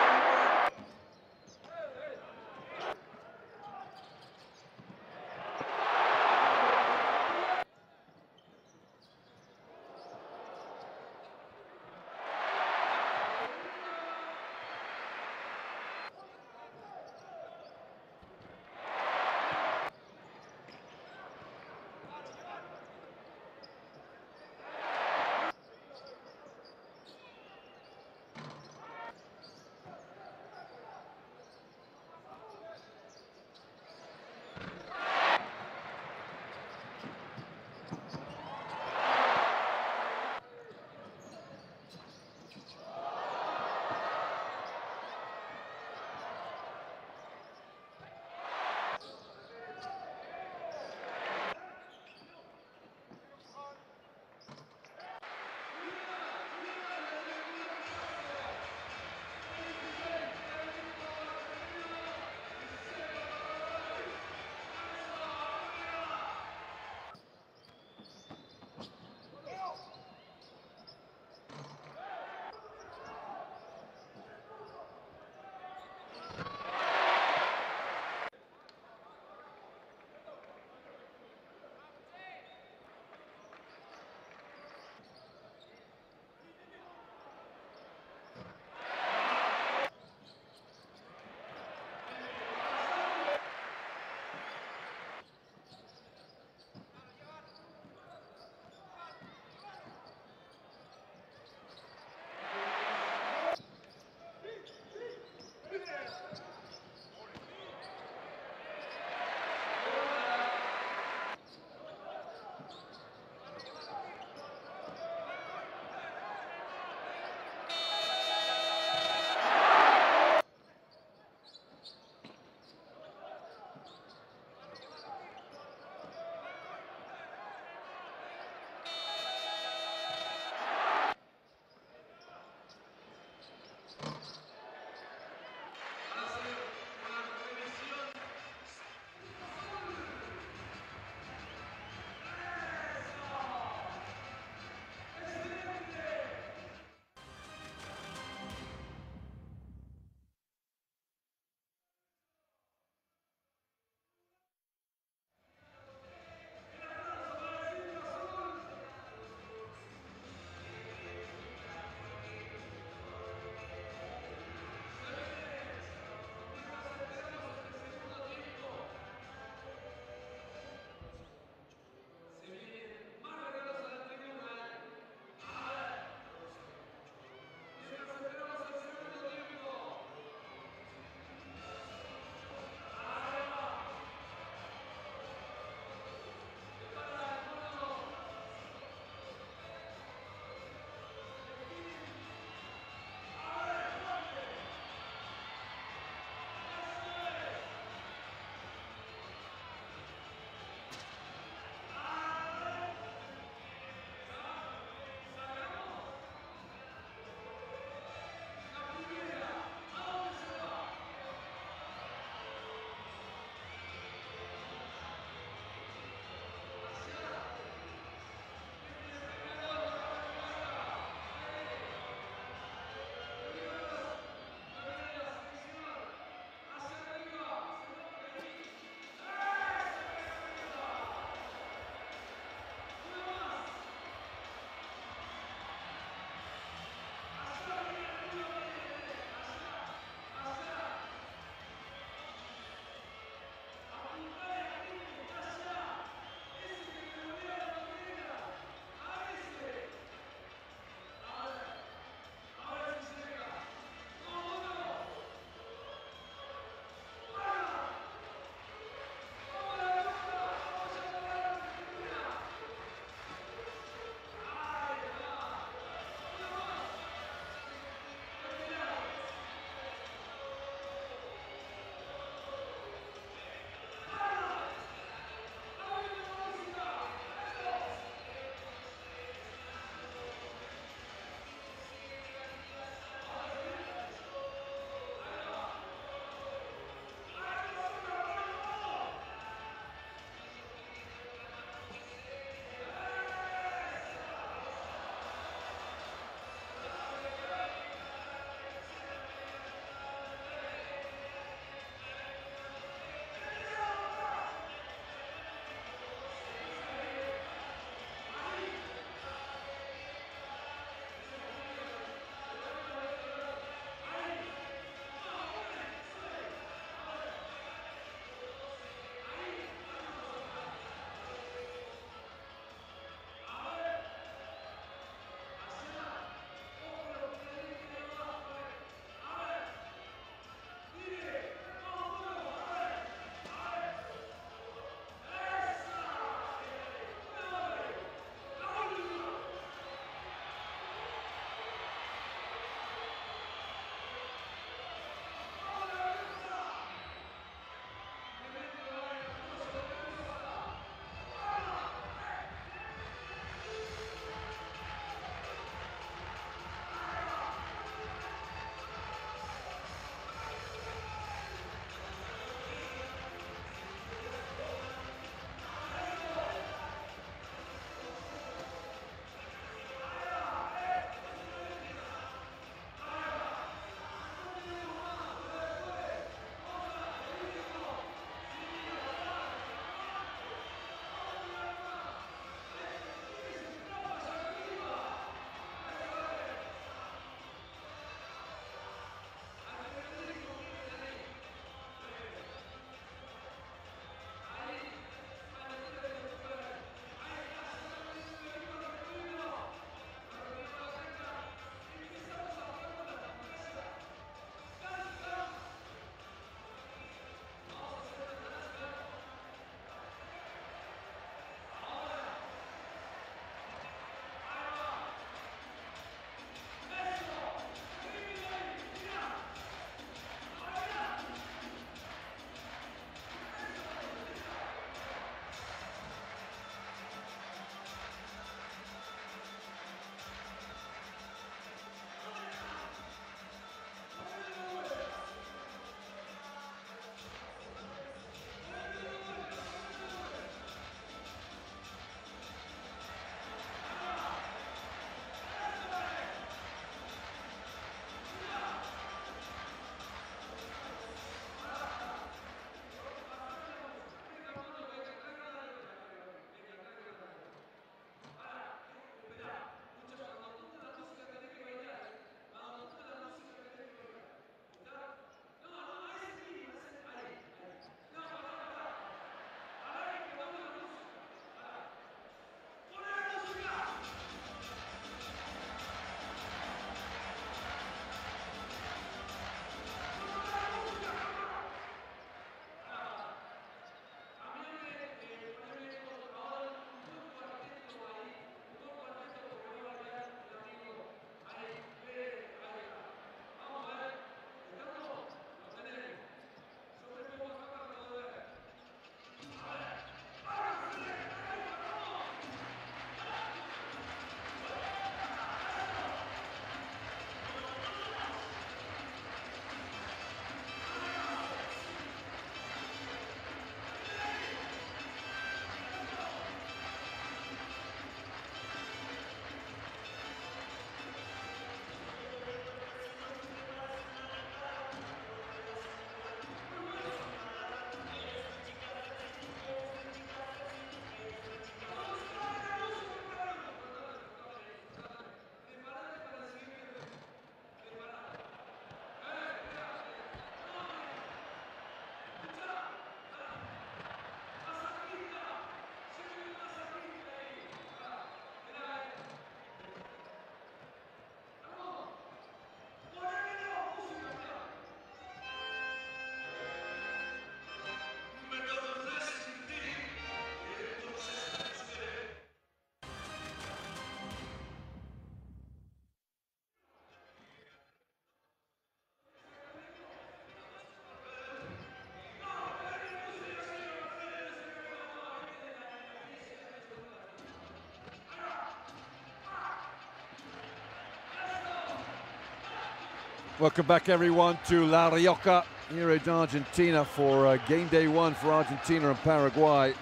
Welcome back, everyone, to La Rioja here in Argentina for game day one for Argentina and Paraguay.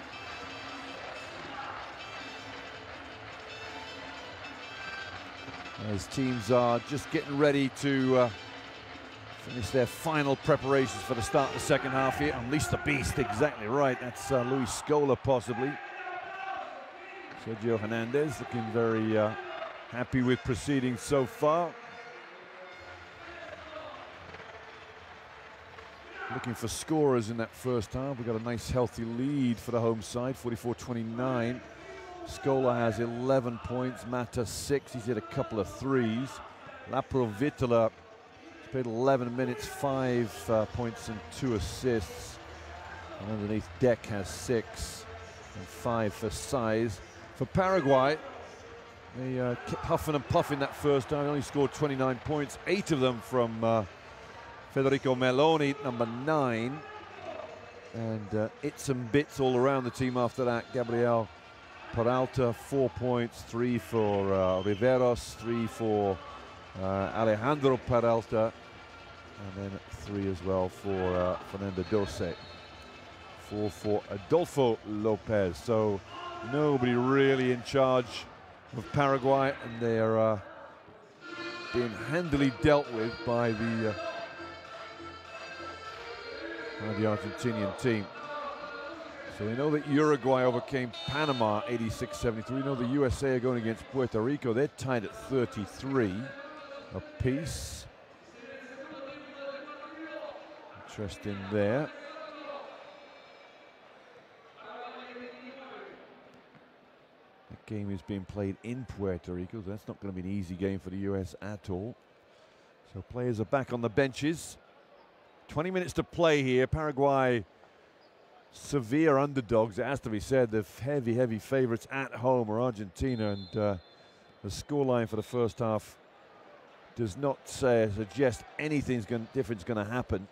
As teams are just getting ready to finish their final preparations for the start of the second half here. Unleash the beast, exactly right. That's Luis Scola, possibly. Sergio Hernandez looking very happy with proceedings so far. Looking for scorers in that first half. We've got a nice healthy lead for the home side, 44-29. Scola has 11 points, Mata 6. He's hit a couple of threes. Laprovitola has played 11 minutes, 5 points and 2 assists. And underneath, Deck has 6 and 5 for size. For Paraguay, they kept huffing and puffing that first time. They only scored 29 points, 8 of them from Federico Meloni, number 9. And it's and bits all around the team after that. Gabriel Peralta, 4 points, 3 for Riveros, 3 for Alejandro Peralta, and then 3 as well for Fernando Dose. 4 for Adolfo Lopez. So nobody really in charge of Paraguay, and they are being handily dealt with by the Argentinian team. So we know that Uruguay overcame Panama 86-73. We know the USA are going against Puerto Rico. They're tied at 33 apiece. Interesting there. That game is being played in Puerto Rico. That's not going to be an easy game for the US at all. So players are back on the benches. 20 minutes to play here. Paraguay, severe underdogs, it has to be said. The heavy favorites at home are Argentina, and the scoreline for the first half does not suggest anything's different's going to happen.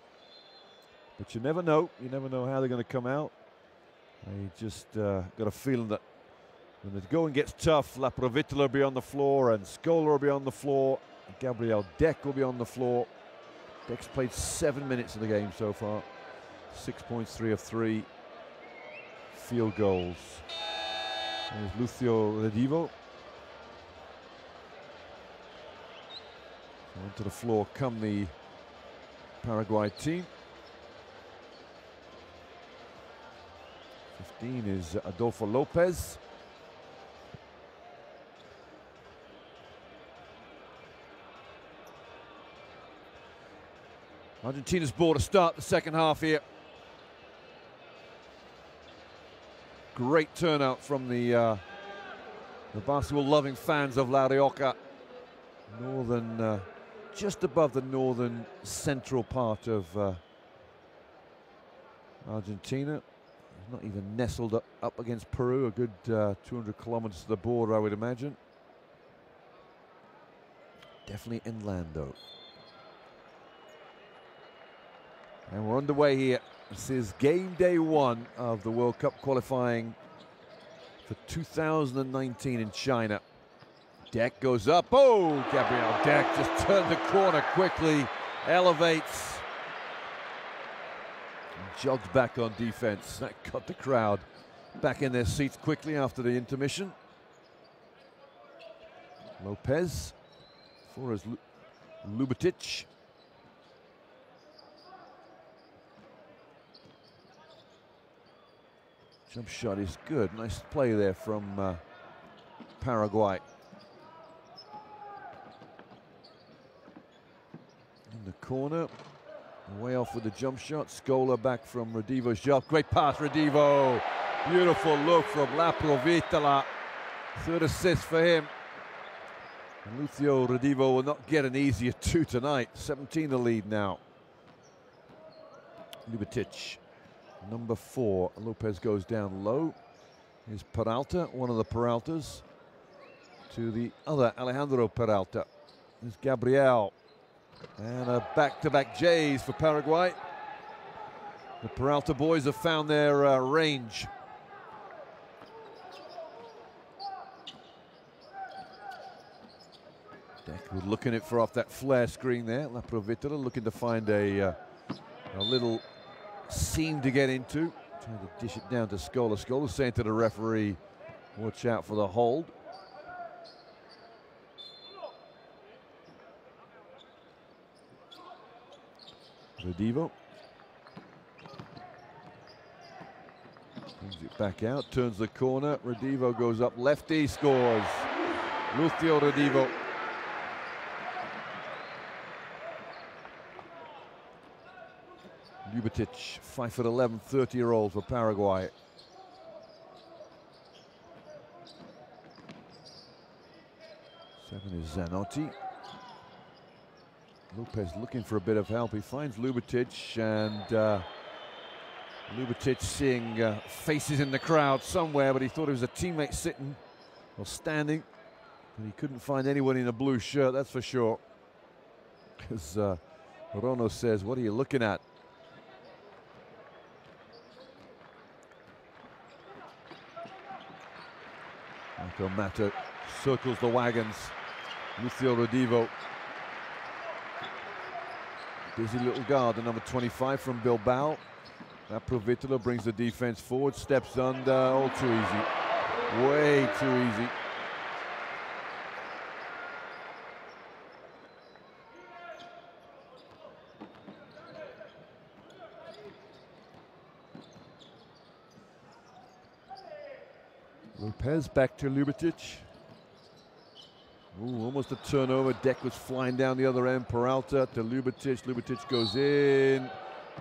But you never know. You never know how they're going to come out. I just got a feeling that when the going gets tough, Laprovitola will be on the floor, and Scola will be on the floor, and Gabriel Deck will be on the floor. Deck's played 7 minutes of the game so far. 6 points, 3 of 3. Field goals. There's Lucio Redivo. So onto the floor come the Paraguay team. 15 is Adolfo Lopez. Argentina's ball to start the second half here. Great turnout from the basketball-loving fans of La Rioja. Northern, just above the northern central part of Argentina. Not even nestled up against Peru, a good 200 kilometers to the border, I would imagine. Definitely inland, though. And we're underway here. This is game day one of the World Cup qualifying for 2019 in China. Deck goes up. Oh, Gabriel Deck just turned the corner quickly, elevates, and jogs back on defense. That got the crowd back in their seats quickly after the intermission. Lopez for his Lubatic. Jump shot is good. Nice play there from Paraguay. In the corner, way off with the jump shot. Scola back from Redivo's job. Great pass, Redivo. Beautiful look from Laprovitola. 3rd assist for him. And Lucio Redivo will not get an easier 2 tonight. 17 the lead now. Lubatic. Number 4, Lopez goes down low. Here's Peralta, one of the Peraltas, to the other Alejandro Peralta. There's Gabriel. And a back-to-back J's for Paraguay. The Peralta boys have found their range. Deck looking it for off that flare screen there. La Provitola looking to find a little seam to get into. Trying to dish it down to Scola. Scola saying to the referee, watch out for the hold. Redivo. Brings it back out, turns the corner. Redivo goes up, lefty, scores. Lucio Redivo. Ljubitic, 5'11", 30-year-old for Paraguay. Seven is Zanotti. Lopez looking for a bit of help. He finds Ljubitic, and Ljubitic seeing faces in the crowd somewhere, but he thought it was a teammate sitting or standing. But he couldn't find anyone in a blue shirt, that's for sure. As Rono says, what are you looking at? Marco Mato circles the wagons. Lucio Redivo. Busy little guard, the number 25 from Bilbao. That Provitola brings the defense forward, steps under, all too easy. Way too easy. Lopez back to Ljubitic. Ooh, almost a turnover. Deck was flying down the other end. Peralta to Ljubitic. Ljubitic goes in.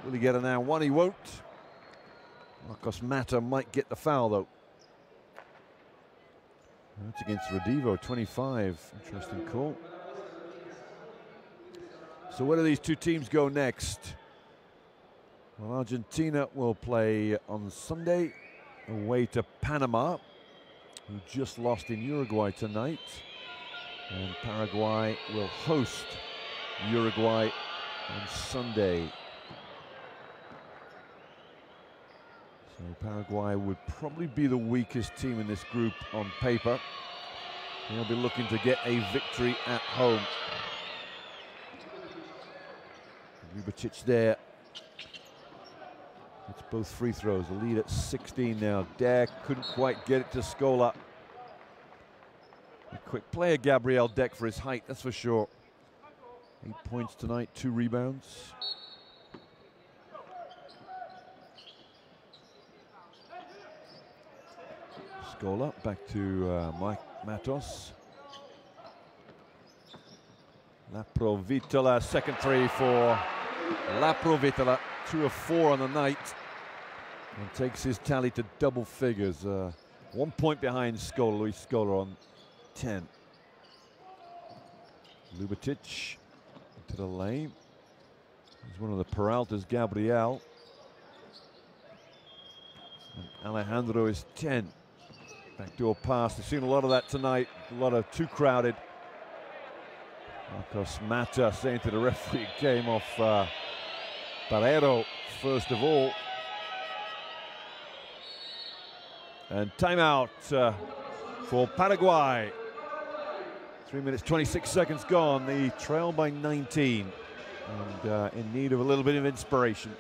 Will he get an and one? He won't. Marcos Mata might get the foul though. That's against Redivo, 25. Interesting call. So where do these two teams go next? Well, Argentina will play on Sunday away to Panama, who just lost in Uruguay tonight. And Paraguay will host Uruguay on Sunday. So Paraguay would probably be the weakest team in this group on paper. They'll be looking to get a victory at home. Ljubitic there. It's both free throws. The lead at 16 now. Deck couldn't quite get it to Scola. A quick player, Gabriel Deck, for his height, that's for sure. 8 points tonight, 2 rebounds. Scola back to Mike Matos. La Provitola, second three for La Provitola. 2 of 4 on the night. And takes his tally to double figures. 1 point behind Scola, Luis Scola on 10. Ljubitic to the lane. He's one of the Peraltas, Gabriel. And Alejandro is 10. Backdoor pass. We've seen a lot of that tonight. A lot of too crowded. Marcos Mata saying to the referee, game off Barrero first of all. And timeout for Paraguay. 3 minutes, 26 seconds gone. They trail by 19 and in need of a little bit of inspiration.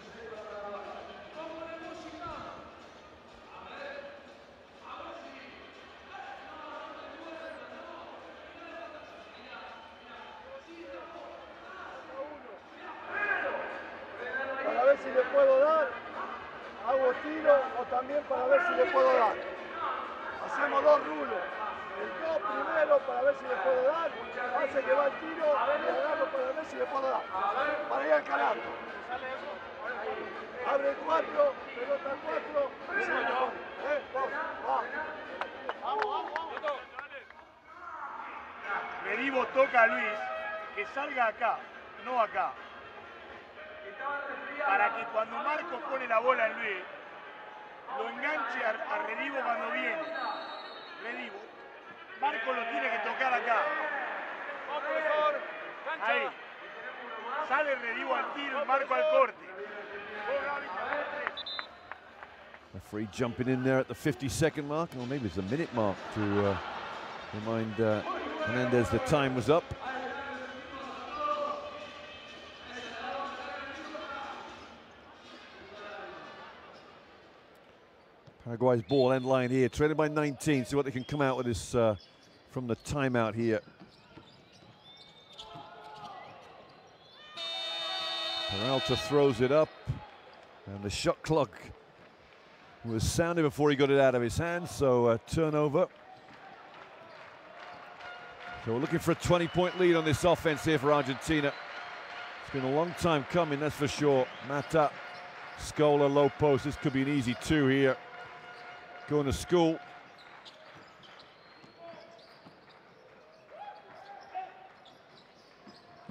Para ver si le puedo dar, hago tiro o también para ver si le puedo dar. Hacemos 2 rulos. El 2 primero para ver si le puedo dar, hace que va el tiro y agarro para ver si le puedo dar. Para ir encarando. Abre 4, pelota 4, Redivo toca a Luis que salga acá, no acá. Para que cuando Marcos pone la bola en Luis, lo enganche a Redivo cuando viene. Redivo. Marcos lo tiene que tocar acá. Ahí. Sale Redivo al tiro y Marco al corte. Referee jumping in there at the 52nd mark, or maybe it's the minute mark to remind Hernandez the time was up. Paraguay's ball end line here, trailing by 19. See what they can come out with this from the timeout here. Peralta throws it up, and the shot clock was sounding before he got it out of his hands, so turnover. So we're looking for a 20-point lead on this offense here for Argentina. It's been a long time coming, that's for sure. Mata, Scola, low post. This could be an easy 2 here. Going to school.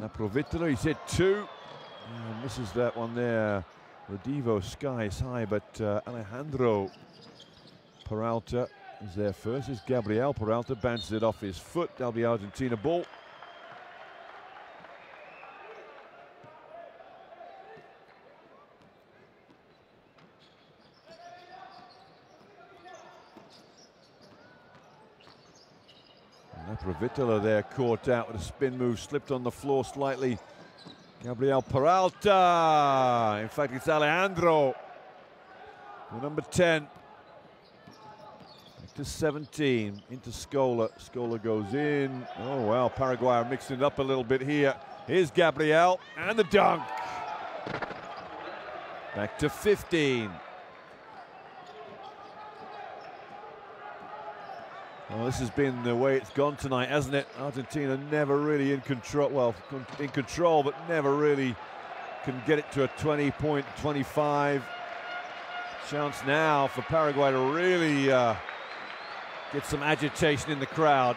Naprovitola, he's hit 2. And misses that one there. Rodivo skies high, but Alejandro Peralta is there first. It's Gabriel Peralta, bounces it off his foot. That'll be Argentina ball. Naprovitola there caught out with a spin move, slipped on the floor slightly. Gabriel Peralta. In fact, it's Alejandro. The number 10. Back to 17. Into Scola. Scola goes in. Oh, well, Paraguay are mixing it up a little bit here. Here's Gabriel. And the dunk. Back to 15. Well, this has been the way it's gone tonight, hasn't it? Argentina never really in control. Well, in control, but never really can get it to a 20-point, 25. Chance now for Paraguay to really get some agitation in the crowd.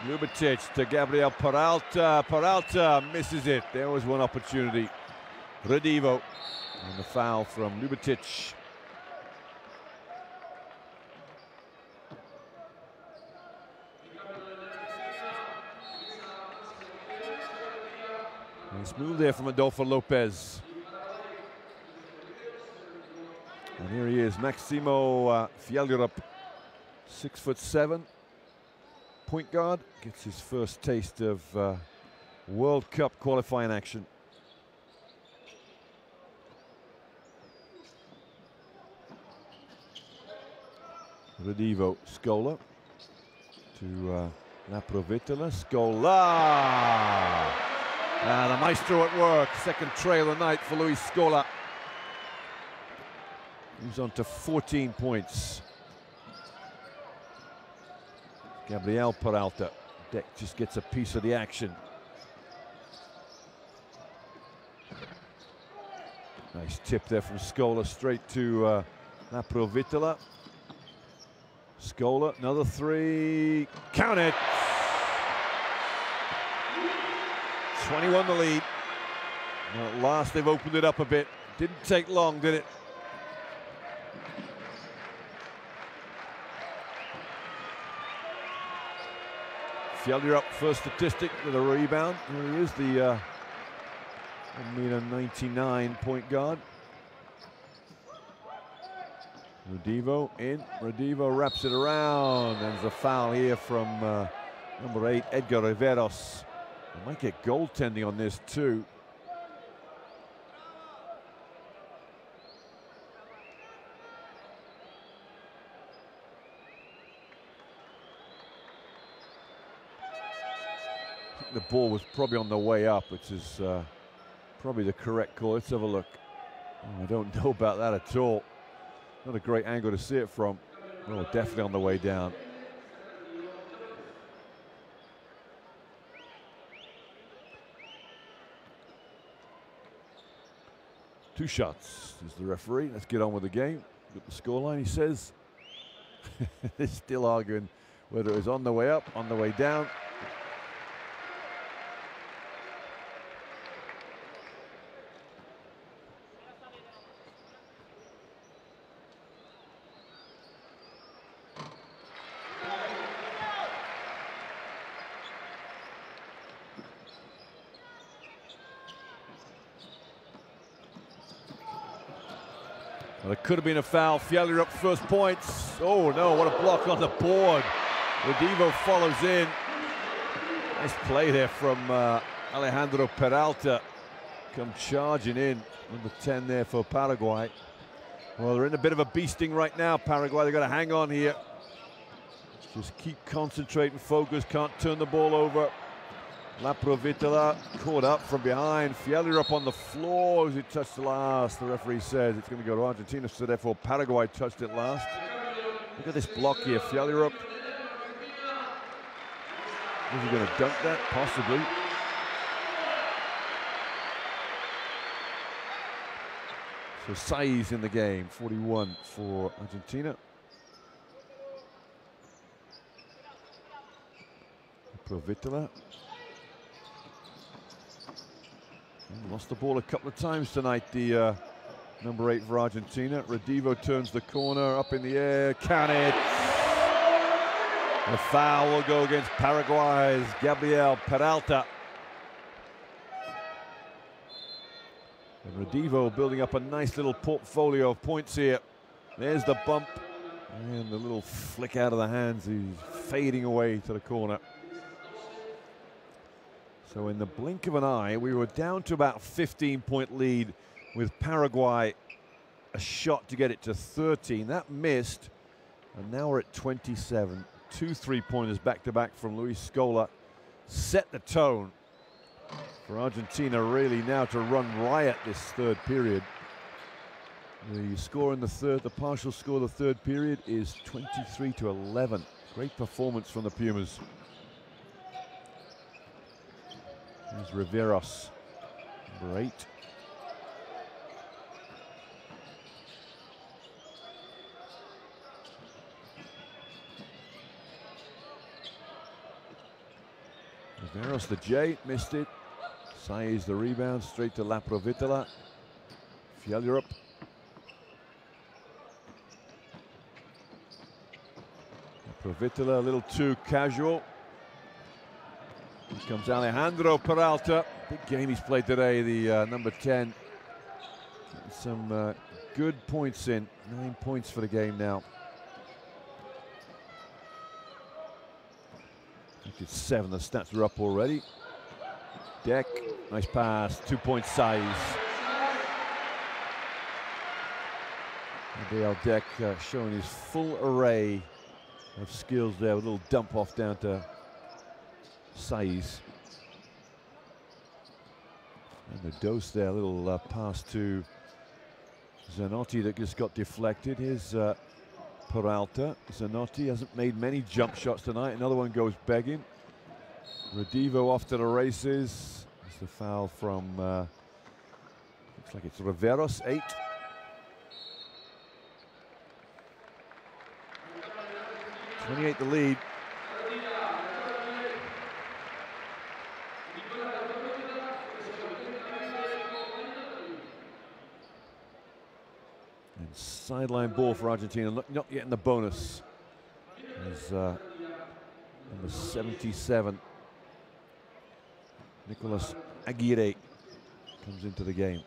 Ljubitic to Gabriel Peralta. Peralta misses it. There was one opportunity. Redivo. And the foul from Ljubitic. Nice move there from Adolfo Lopez. And here he is, Maximo Fjellerup, 6'7", point guard, gets his first taste of World Cup qualifying action. Redivo, Scola to Naprovitola, Scola! And the maestro at work, second tray of the night for Luis Scola. He's on to 14 points. Gabriel Peralta, Deck just gets a piece of the action. Nice tip there from Scola straight to Naprovitola. Scola, another 3, count it! 21 the lead. And at last they've opened it up a bit. Didn't take long, did it? Fjellerup, first statistic with a rebound. Here he is, the 1.99 point guard. Redivo in. Redivo wraps it around. There's a foul here from number 8, Edgar Riveros. They might get goaltending on this too. I think the ball was probably on the way up, which is probably the correct call. Let's have a look. Oh, I don't know about that at all. Not a great angle to see it from. Oh, definitely on the way down. Two shots, is the referee. Let's get on with the game. Got the scoreline, he says. They're still arguing whether it was on the way up, on the way down. Well, it could have been a foul. Fjellerup first points. Oh no, what a block on the board. Redivo follows in. Nice play there from Alejandro Peralta. Come charging in. Number 10 there for Paraguay. Well, they're in a bit of a beasting right now, Paraguay. They've got to hang on here. Just keep concentrating, focus, can't turn the ball over. La Provitola caught up from behind. Fielder up on the floor as he touched the last. The referee says it's going to go to Argentina, so therefore Paraguay touched it last. Look at this block here. Fielder up. Is he going to dunk that? Possibly. So Saiz in the game, 41 for Argentina. Provitola. Lost the ball a couple of times tonight, the number 8 for Argentina. Redivo turns the corner, up in the air, can it? The foul will go against Paraguay's Gabriel Peralta. And Redivo building up a nice little portfolio of points here. There's the bump, and the little flick out of the hands. He's fading away to the corner. So in the blink of an eye, we were down to about 15-point lead with Paraguay a shot to get it to 13. That missed, and now we're at 27. 2 3-pointers back-to-back from Luis Scola set the tone for Argentina really now to run riot this third period. The score in the third, the partial score of the third period is 23-11. Great performance from the Pumas. There's Riveros, number 8. Riveros, the J, missed it. Saiz the rebound, straight to La Provitola. Fjellrup. Provitola a little too casual. Here comes Alejandro Peralta. Big game he's played today, the number 10. Getting some good points in. 9 points for the game now. I think it's 7. The stats are up already. Deck, nice pass. 2-point size. Gabriel Deck showing his full array of skills there. With a little dump off down to Saiz. And the dose there, a little pass to Zanotti that just got deflected. Here's Peralta. Zanotti hasn't made many jump shots tonight. Another one goes begging. Redivo off to the races. It's the foul from, looks like it's Riveros, 8. (28) the lead. And sideline ball for Argentina, not yet in the bonus. As number 77, Nicolas Aguirre, comes into the game.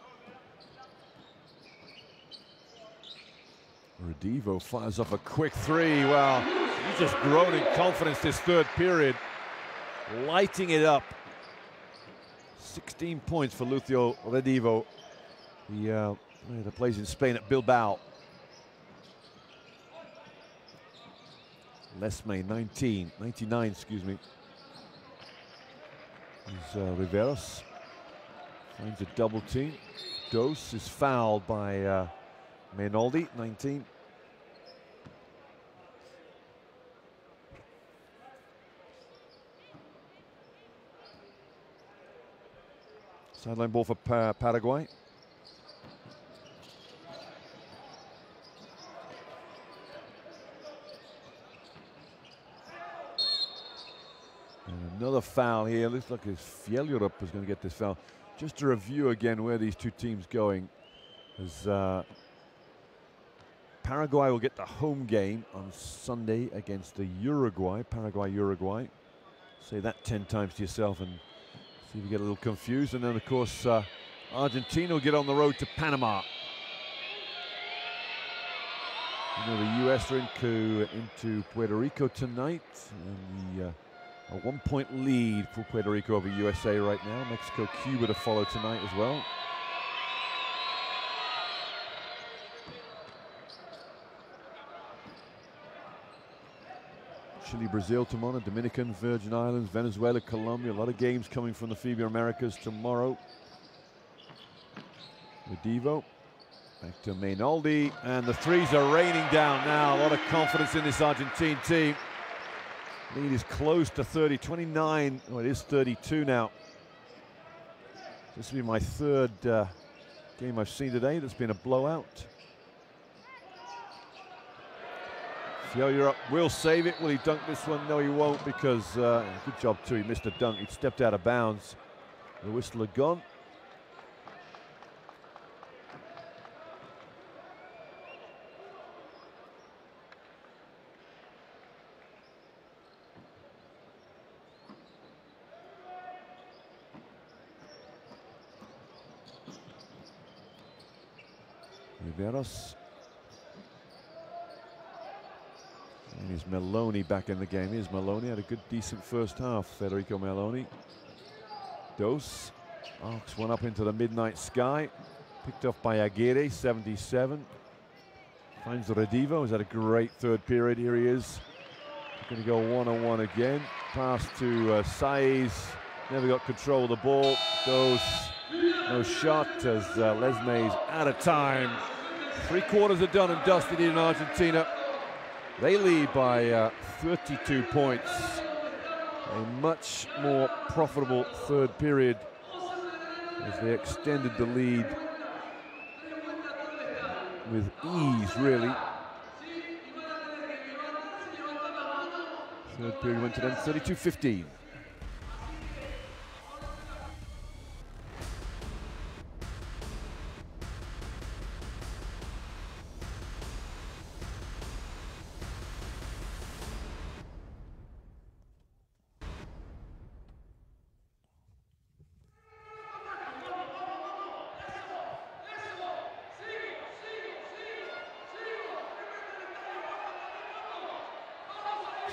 Redivo fires off a quick 3. Wow, he's just grown in confidence this third period, lighting it up. 16 points for Lucio Redivo, the player that plays in Spain at Bilbao. Lesme, 99, excuse me. Here's Riveros. Finds a double team. Dos is fouled by Mainoldi, 19. Sideline ball for Paraguay. And another foul here. Looks like Fjellrup is going to get this foul. Just to review again where these two teams going, as Paraguay will get the home game on Sunday against the Uruguay. Paraguay-Uruguay. Say that 10 times to yourself and see if you get a little confused. And then, of course, Argentina will get on the road to Panama. You know, the U.S. are into Puerto Rico tonight. And a 1-point lead for Puerto Rico over USA right now. Mexico, Cuba to follow tonight as well. Chile, Brazil tomorrow, Dominican, Virgin Islands, Venezuela, Colombia. A lot of games coming from the FIBA Americas tomorrow. Redivo, back to Mainoldi, and the threes are raining down now. A lot of confidence in this Argentine team. Lead is close to 30, 29, oh, it is 32 now. This will be my third game I've seen today that's been a blowout. Fiolla will save it. Will he dunk this one? No, he won't, because good job too. He missed a dunk. He stepped out of bounds. The whistle had gone. Riveros. And here's Meloni back in the game. Here's Meloni, had a good, decent first half, Federico Meloni. Dos. Arcs one up into the midnight sky. Picked off by Aguirre, 77. Finds Redivo, who's had a great third period. Here he is. Going to go one-on-one again. Pass to Saiz. Never got control of the ball. Dos. No shot as Lesme's out of time. 3 quarters are done and dusted in Argentina. They lead by 32 points. A much more profitable third period as they extended the lead with ease, really. Third period went to them 32-15.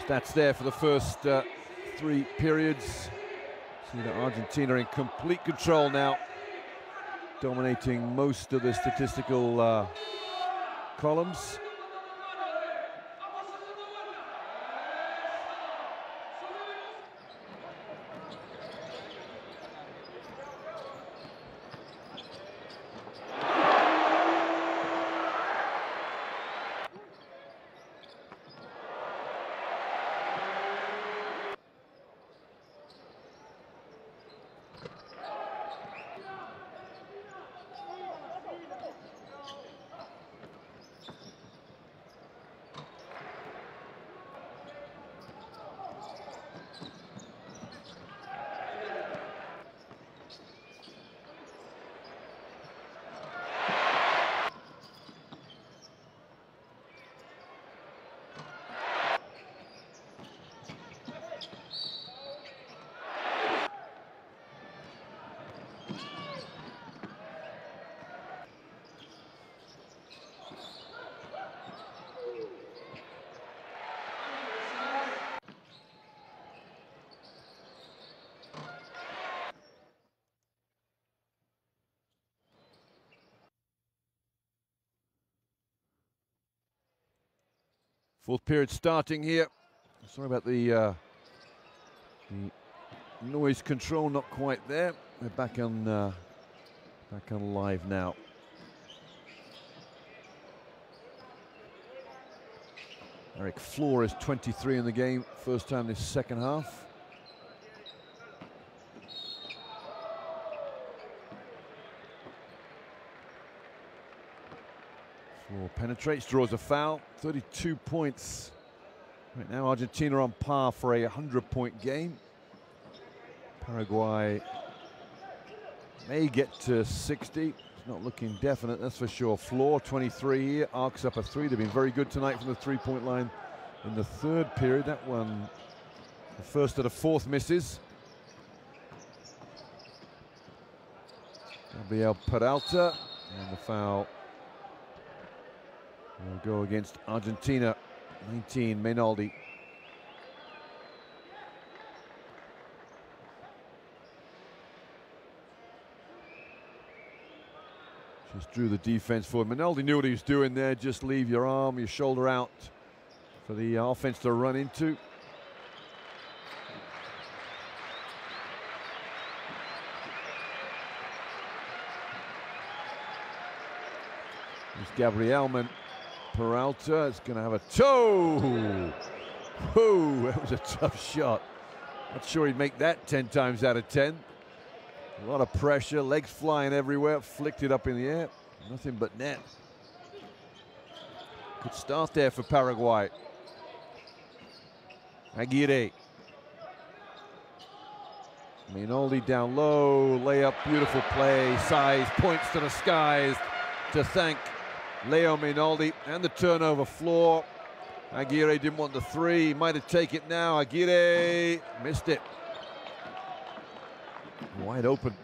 Stats there for the first 3 periods. See that Argentina in complete control now, dominating most of the statistical columns. Fourth period starting here. Sorry about the noise control, not quite there. We're back on live now. Eric Flores, 23 in the game, first time this second half. Penetrates, draws a foul, 32 points. Right now Argentina on par for a 100-point game. Paraguay may get to 60. It's not looking definite, that's for sure. Floor, 23 here, arcs up a 3. They've been very good tonight from the 3-point line in the third period. That one, the first of the fourth misses. Gabriel Peralta, and the foul will go against Argentina. 19, Mainoldi. Just drew the defense forward. Mainoldi knew what he was doing there. Just leave your arm, your shoulder out for the offense to run into. Gabriel Peralta is going to have a toe. Whoa, that was a tough shot. Not sure he'd make that 10 times out of 10. A lot of pressure, legs flying everywhere, flicked it up in the air. Nothing but net. Good start there for Paraguay. Aguirre. Minoldi down low, layup, beautiful play. Size points to the skies to thank Leo Minoldi, and the turnover floor. Aguirre didn't want the three, he might have taken it now. Aguirre missed it. Wide open.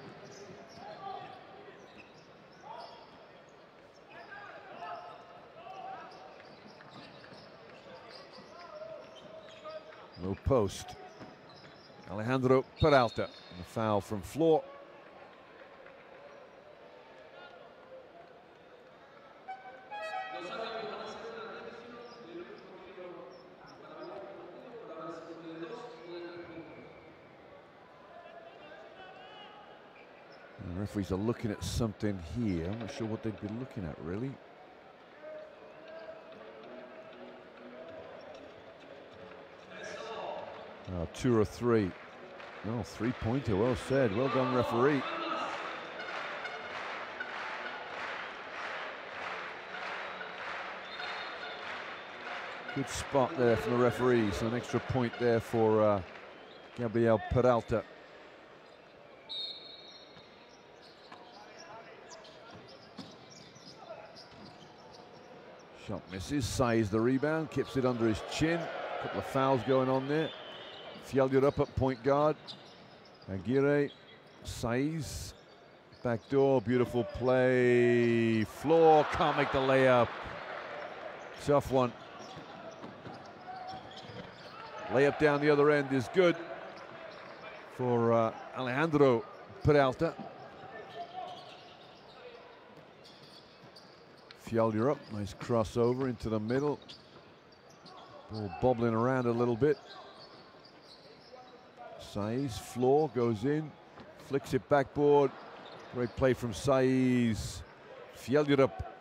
Low post. Alejandro Peralta, and the foul from floor. The referees are looking at something here. I'm not sure what they'd be looking at, really. Oh, 2 or 3. No, 3-pointer, well said. Well done, referee. Good spot there from the referee. So an extra point there for Gabriel Peralta. Shot misses, Saiz the rebound, keeps it under his chin. A couple of fouls going on there. Fjellner up at point guard. Aguirre, Saiz, backdoor, beautiful play. Floor, can't make the layup. Tough one. Layup down the other end is good for Alejandro Peralta. Fjellner up, nice crossover into the middle. Ball bobbling around a little bit. Saiz, floor, goes in, flicks it backboard. Great play from Saiz. Fjellner up.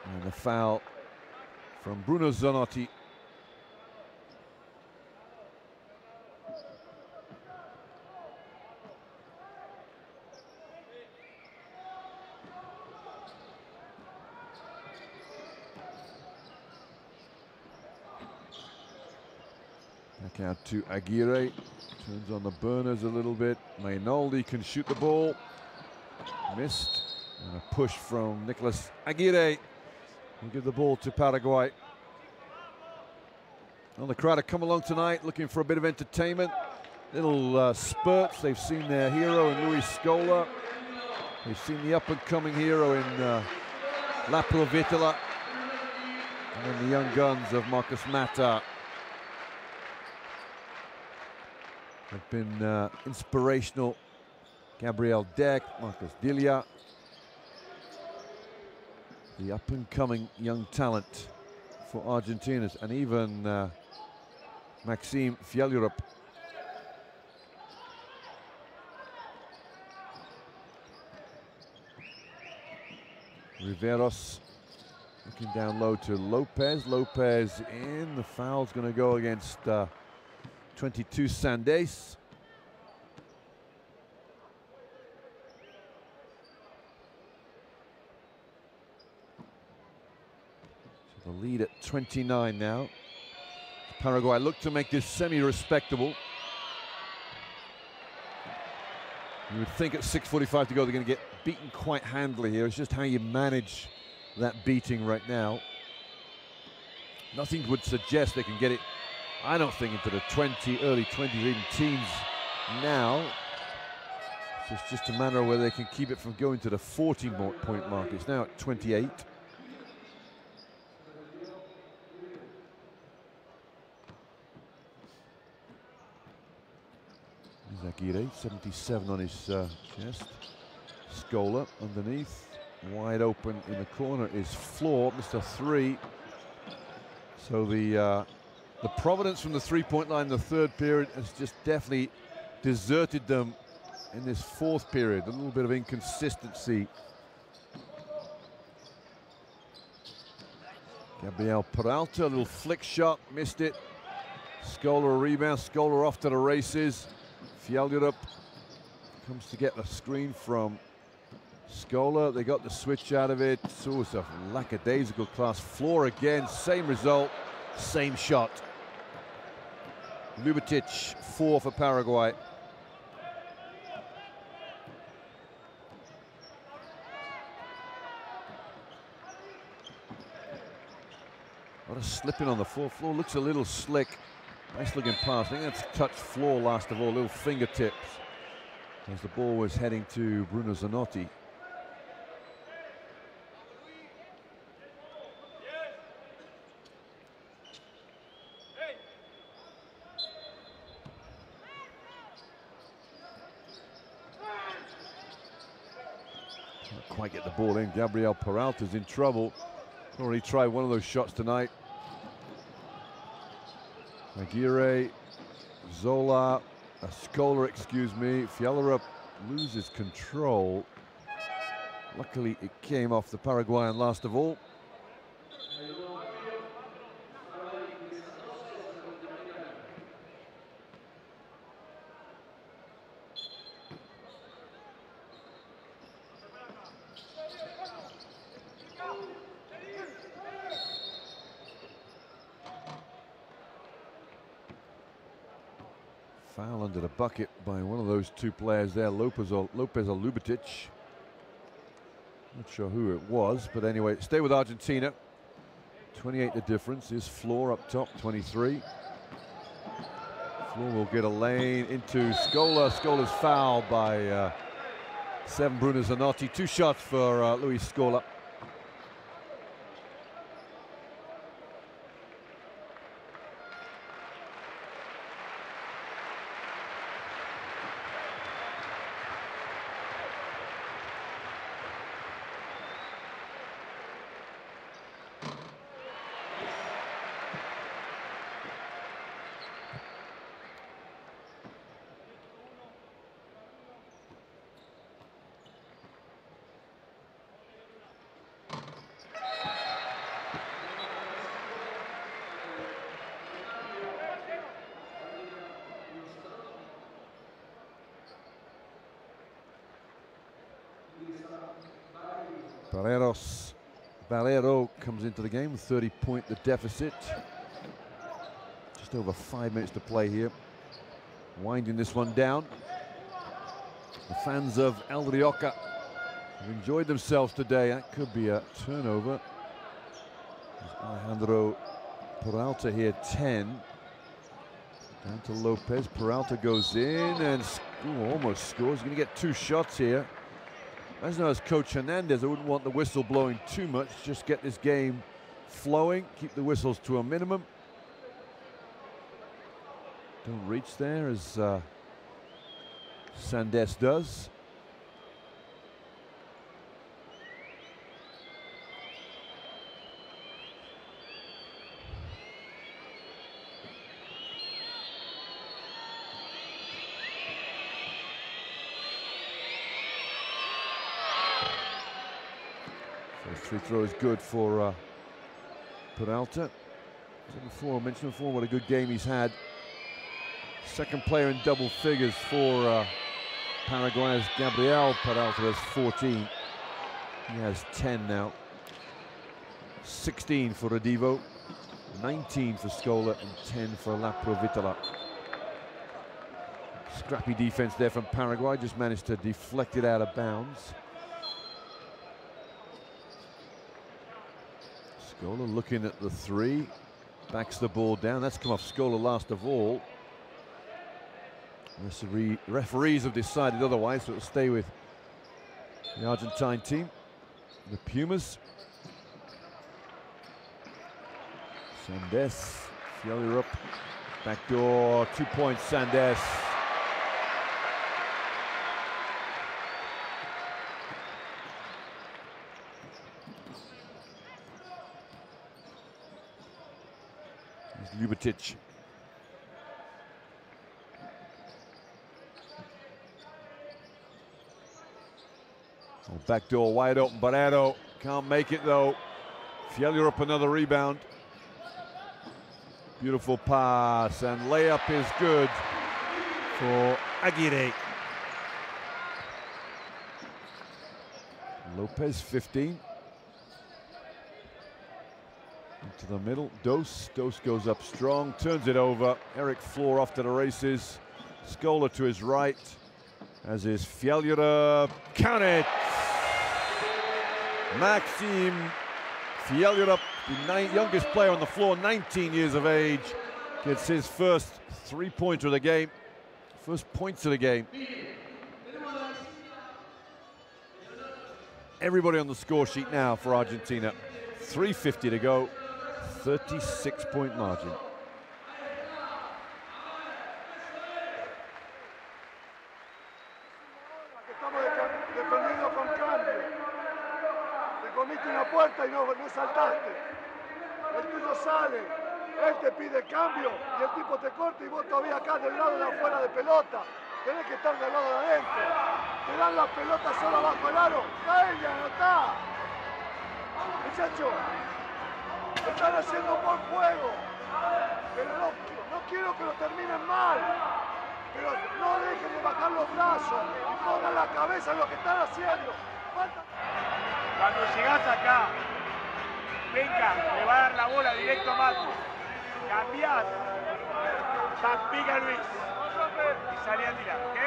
And the foul from Bruno Zanotti. Back out to Aguirre, turns on the burners a little bit. Minoldi can shoot the ball, missed, and a push from Nicolas Aguirre. We'll give the ball to Paraguay. Well, the crowd have come along tonight looking for a bit of entertainment. Little spurts. They've seen their hero in Luis Scola. They've seen the up-and-coming hero in La Provitola. And then the young guns of Marcus Mata have been inspirational. Gabriel Deck, Marcus Dilia. The up-and-coming young talent for Argentinas, and even Maxime Fjellner. Riveros looking down low to Lopez. Lopez in. The foul's going to go against 22 Sandes. The lead at 29 now. Paraguay look to make this semi-respectable. You would think at 6:45 to go they're going to get beaten quite handily here. It's just how you manage that beating right now. Nothing would suggest they can get it, I don't think, into the early 20s, even teens now. It's just a matter of whether they can keep it from going to the 40-point mark. It's now at 28. Aguirre, 77 on his chest. Scola underneath, wide open in the corner is Floor, Mr. 3. So the Providence from the three-point line in the third period has just definitely deserted them in this fourth period. A little bit of inconsistency. Gabriel Peralta, a little flick shot, missed it. Scola a rebound, Scola off to the races. Fjällrup comes to get the screen from Scola. They got the switch out of it. So it's a lackadaisical class. Floor again, same result, same shot. Ljubičić, 4 for Paraguay. A lot of slipping on the floor. Floor looks a little slick. Nice looking pass. I think that's touched floor last of all, little fingertips. As the ball was heading to Bruno Zanotti. Can't quite get the ball in. Gabriel Peralta's in trouble. Already tried one of those shots tonight. Aguirre, Zola, Scola, excuse me. Fjällrup loses control. Luckily, it came off the Paraguayan last of all. Foul under the bucket by one of those two players there, Lopez or Ljubičić. Not sure who it was, but anyway, stay with Argentina. 28 the difference. Is Floor up top, 23. Floor will get a lane into Scola. Scola's fouled by 7 Bruno Zanotti. 2 shots for Luis Scola. Barrero comes into the game with 30-point the deficit. Just over 5 minutes to play here. Winding this one down. The fans of El Rioja have enjoyed themselves today. That could be a turnover. There's Alejandro Peralta here, 10. Down to Lopez. Peralta goes in and almost scores. He's going to get 2 shots here. As now as Coach Hernandez, I wouldn't want the whistle blowing too much. Just get this game flowing. Keep the whistles to a minimum. Don't reach there as Sandes does. Free throw is good for Peralta. I mentioned before what a good game he's had. Second player in double figures for Paraguay's Gabriel Peralta has 14. He has 10 now. 16 for Redivo, 19 for Scola, and 10 for La Provitola. Scrappy defense there from Paraguay, just managed to deflect it out of bounds. Scola looking at the 3, backs the ball down. That's come off Scola last of all. Referees have decided otherwise, so it'll stay with the Argentine team. The Pumas. Sandes, Fjällrup, backdoor, 2 points Sandes. Ljubičić. Back door wide open, Barrero can't make it though. Fielder up another rebound. Beautiful pass, and layup is good for Aguirre. Lopez 15. Into the middle, Dose goes up strong, turns it over. Eric Floor off to the races. Scola to his right, as is Fielder. Count it! Maxime Fielder, the youngest player on the floor, 19 years of age, gets his first three-pointer of the game, first points of the game. Everybody on the score sheet now for Argentina. 3:50 to go, 36-point margin. Estamos defendiendo con cambio. Te comiste una puerta y no saltaste. El tuyo sale, él te pide cambio y el tipo te corta y vos todavía acá del lado de afuera de pelota. Tenés que estar del lado de adentro. Te dan las pelotas solo bajo el aro. ¡Ella no está! Muchachos, están haciendo un buen juego. Pero no quiero que lo terminen mal. Pero no dejen de bajar los brazos y pongan la cabeza en lo que están haciendo. Cuando llegás acá, venga, le va a dar la bola directo a Matu. Cambiás, pica Luis y salí a tirar, ¿ok?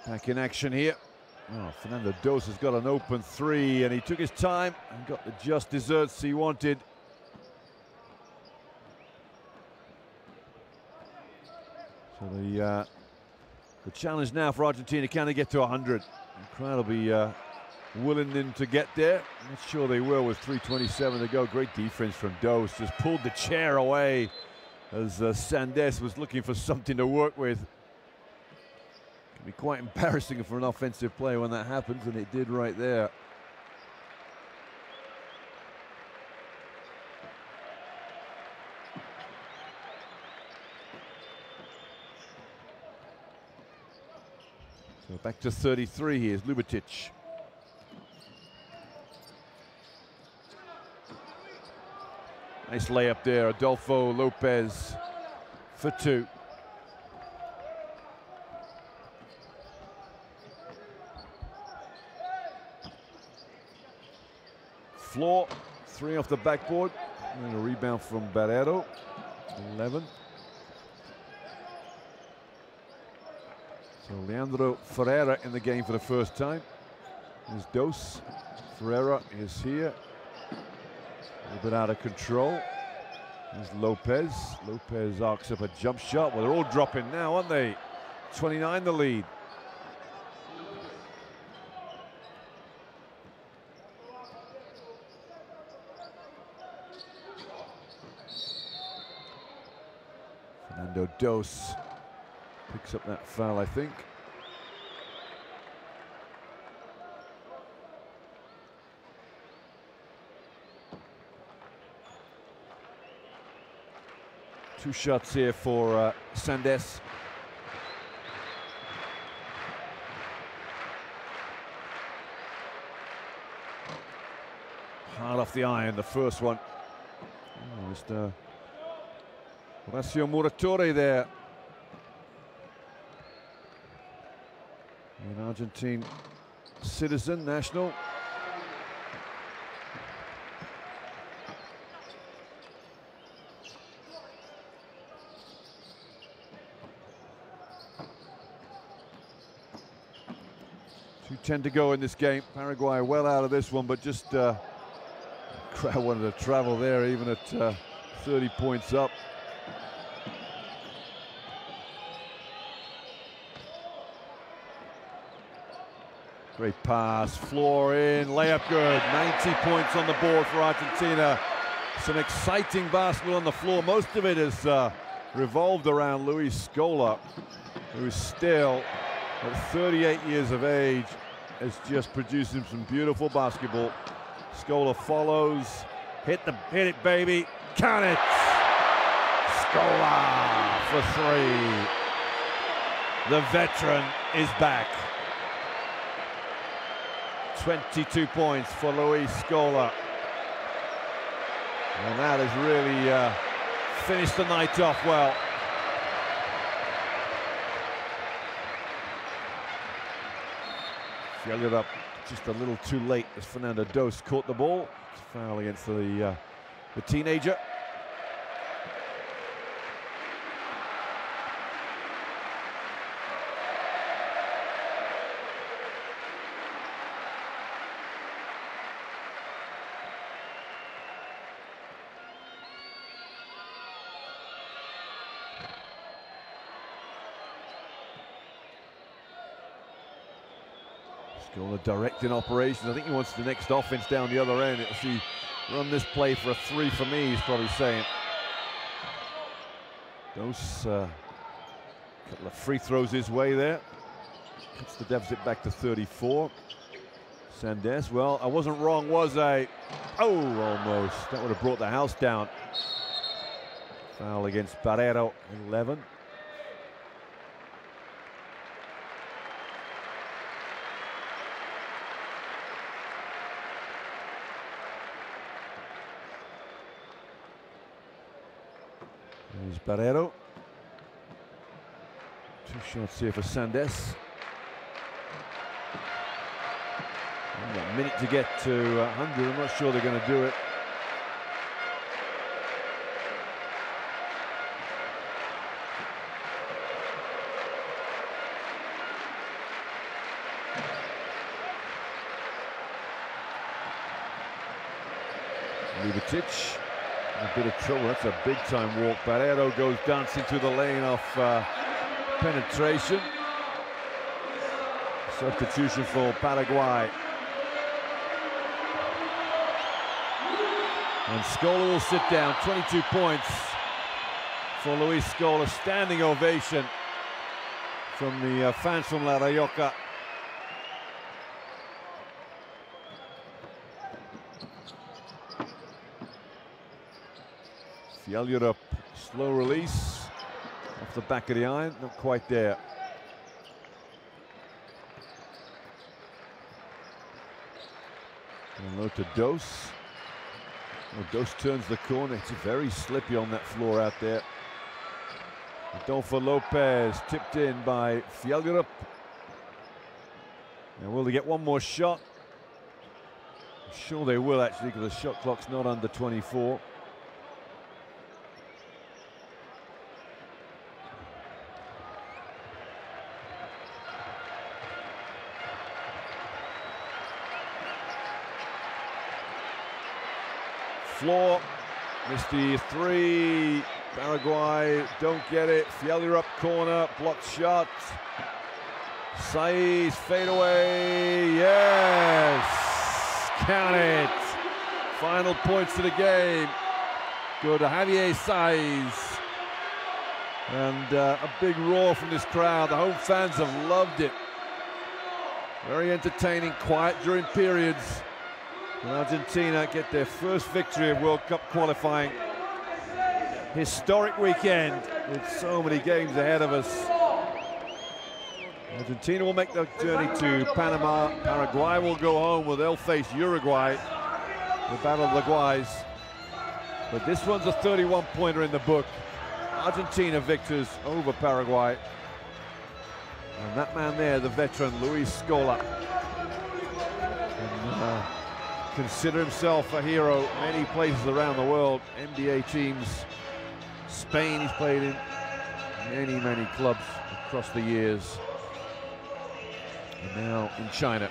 Back in action here. Oh, Fernando Dose has got an open three, and he took his time and got the just desserts he wanted. So the challenge now for Argentina, can they get to 100? The crowd will be willing them to get there. I'm not sure they will with 3:27 to go. Great defense from Dose, just pulled the chair away as Sandes was looking for something to work with. Can be quite embarrassing for an offensive player when that happens, and it did right there. So back to 33 here is Ljubičić. Nice layup there, Adolfo Lopez for two. Floor, three off the backboard, and a rebound from Barrero, 11. So Leandro Ferreira in the game for the first time. There's Dose. Ferreira is here. A little bit out of control. There's Lopez. Lopez arcs up a jump shot. Well, they're all dropping now, aren't they? 29 the lead. Fernando Dose picks up that foul, I think. Two shots here for Sandes. Hard off the iron, the first one. Oh, Mr. Horacio Muratore there. An Argentine citizen, national. .2:10 to go in this game. Paraguay well out of this one, but just crowd wanted to travel there even at 30 points up. Great pass, floor in, layup good. 90 points on the board for Argentina. Some exciting basketball on the floor. Most of it is revolved around Luis Scola, who is still, at 38 years of age, is just producing some beautiful basketball. Scola follows, hit it, baby, count it! Scola for three. The veteran is back. 22 points for Luis Scola. And that has really finished the night off well. Fieldered up just a little too late as Fernando Dos caught the ball. It's a foul against the teenager. Scola directing operations. I think he wants the next offense down the other end. It'll see, run this play for a three for me, he's probably saying. Those couple of free throws his way there. Puts the deficit back to 34. Sandes, well, I wasn't wrong, was I? Oh, almost. That would have brought the house down. Foul against Barrero, 11. There's Barrero. 2 shots here for Sandes. A minute to get to 100. I'm not sure they're going to do it. Lubatic. A bit of trouble. That's a big time walk. Barrero goes dancing through the lane off penetration. Substitution for Paraguay. And Scola will sit down. 22 points for Luis Scola. Standing ovation from the fans from La Rioja. Fieldered, slow release off the back of the iron, not quite there. And low to Dos. Well, Dos turns the corner. It's very slippy on that floor out there. Adolfo Lopez tipped in by Fielderup. And will they get one more shot? I'm sure they will, actually, because the shot clock's not under 24. Floor, missed the three. Paraguay don't get it. Fielderup corner, blocked shot. Saiz fadeaway, yes! Count it. Final points to the game. Go to Javier Saiz. And a big roar from this crowd. The home fans have loved it. Very entertaining, quiet during periods. And Argentina get their first victory of World Cup qualifying. Historic weekend with so many games ahead of us. Argentina will make the journey to Panama. Paraguay will go home where they'll face Uruguay. The Battle of the Guays. But this one's a 31-pointer in the book. Argentina victors over Paraguay. And that man there, the veteran, Luis Scola. And, consider himself a hero many places around the world. NBA teams, Spain he's played in, many clubs across the years. And now in China.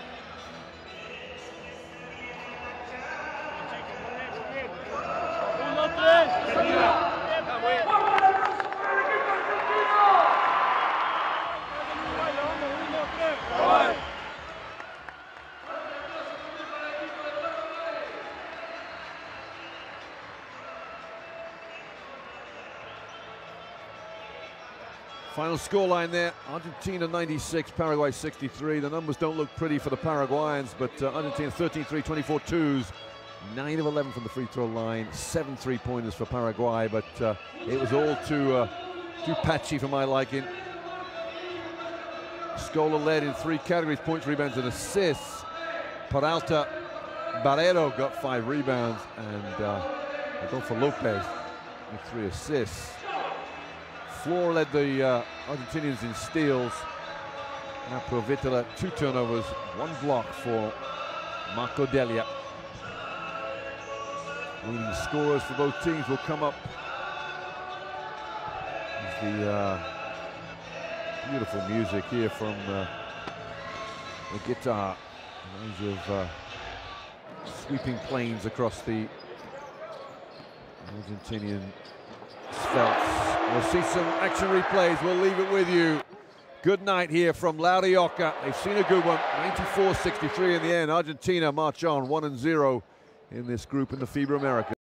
Final scoreline there, Argentina 96, Paraguay 63. The numbers don't look pretty for the Paraguayans, but Argentina 13-3, 24 twos, 9 of 11 from the free throw line, 7 3-pointers for Paraguay, but it was all too patchy for my liking. Scola led in 3 categories, points, rebounds, and assists. Peralta Barrero got 5 rebounds, and Adolfo Lopez with 3 assists. Floor led the Argentinians in steals. Now Provitola, 2 turnovers, 1 block for Marco Delia. Leading scorers for both teams will come up as the beautiful music here from the guitar. Range of sweeping planes across the Argentinian svelts. We'll see some action replays. We'll leave it with you. Good night here from Laurioca. They've seen a good one. 94-63 in the end. Argentina march on 1-0 in this group in the FIBA Americas.